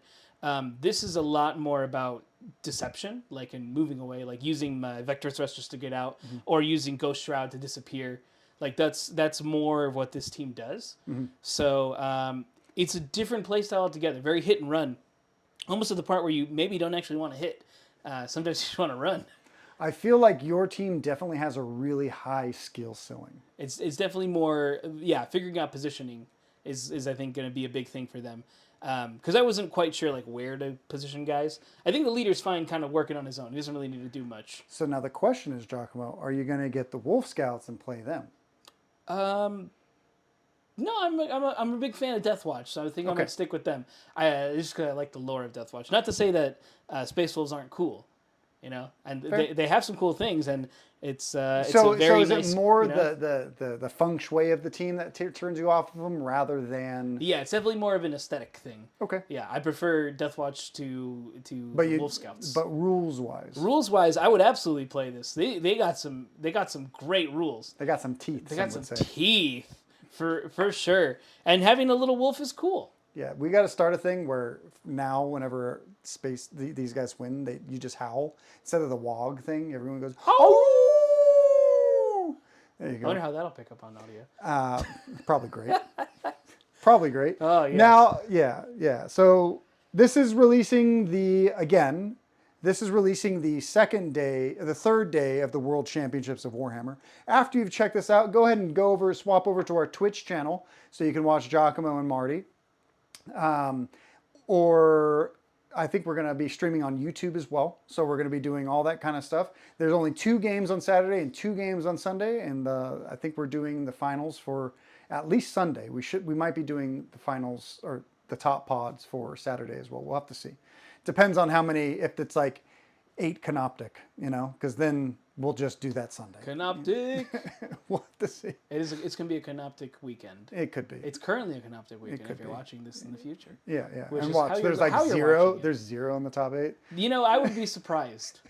This is a lot more about deception, like in moving away, like using my vector thrusters to get out, or using Ghost Shroud to disappear. Like that's more of what this team does. So it's a different playstyle altogether. Very hit and run, almost to the part where you maybe don't actually want to hit. Sometimes you just want to run. I feel like your team definitely has a really high skill ceiling. It's definitely more, figuring out positioning is I think going to be a big thing for them. Because I wasn't quite sure like where to position guys. I think the leader's fine kind of working on his own. He doesn't really need to do much. So now the question is, Giacomo, are you going to get the Wolf Scouts and play them? No, I'm a big fan of Death Watch, so I think I'm going to stick with them. Just because I like the lore of Death Watch. Not to say that Space Wolves aren't cool. You know, and they have some cool things, and it's a very is nice, it more the feng shui of the team that turns you off of them rather than? Yeah, it's definitely more of an aesthetic thing. Okay. Yeah, I prefer Death Watch to Wolf Scouts. But rules wise, I would absolutely play this. They got some great rules. They got some teeth. They got some teeth for sure. And having a little wolf is cool. Yeah, we got to start a thing where now, whenever these guys win, you just howl instead of the wog thing. Everyone goes, "Oh!" There you go. I wonder how that'll pick up on audio. Probably great. Probably great. Oh yeah. Now, yeah. So this is releasing the third day of the World Championships of Warhammer. After you've checked this out, go ahead and swap over to our Twitch channel so you can watch Giacomo and Marty. Or I think we're going to be streaming on YouTube as well. So we're going to be doing all that kind of stuff. There's only 2 games on Saturday and 2 games on Sunday. And I think we're doing the finals for at least Sunday. We might be doing the finals or the top pods for Saturday as well. We'll have to see. Depends on how many, if it's like 8 canoptic, because then we'll just do that Sunday. Canoptic. We'll have to see. It's going to be a canoptic weekend. It could be. It's currently a canoptic weekend if you're be. watching this in the future. Yeah. Which And is watch, how there's you're- like how you're 0. watching it. There's 0 in the top 8. I would be surprised.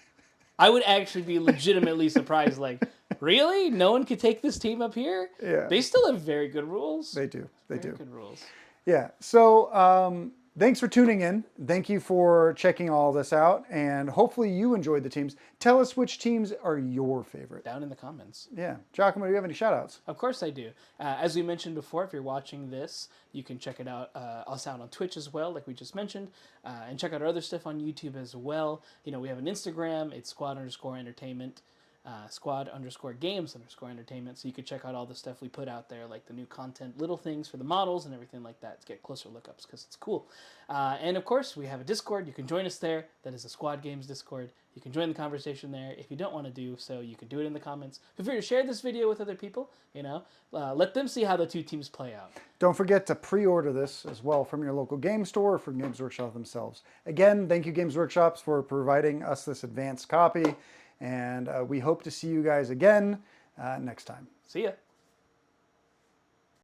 I would actually be legitimately surprised. Like, really? No one could take this team up here? Yeah. They still have very good rules. They do. Very good rules. Yeah. So thanks for tuning in. Thank you for checking all this out. And hopefully you enjoyed the teams. Tell us which teams are your favorite. Down in the comments. Yeah. Giacomo, do you have any shout outs? Of course I do. As we mentioned before, if you're watching this, you can check it out, us out on Twitch as well, like we just mentioned, and check out our other stuff on YouTube as well. We have an Instagram. It's squad_entertainment. Squad_games_entertainment. So you can check out all the stuff we put out there, like the new content, little things for the models and everything like that to get closer lookups because it's cool. And of course, we have a Discord. You can join us there. That is a Squad Games Discord. You can join the conversation there. If you don't want to do so, you can do it in the comments. Feel free to share this video with other people. Let them see how the 2 teams play out. Don't forget to pre-order this as well from your local game store or from Games Workshop themselves. Again, thank you Games Workshops for providing us this advanced copy. And we hope to see you guys again next time. See ya.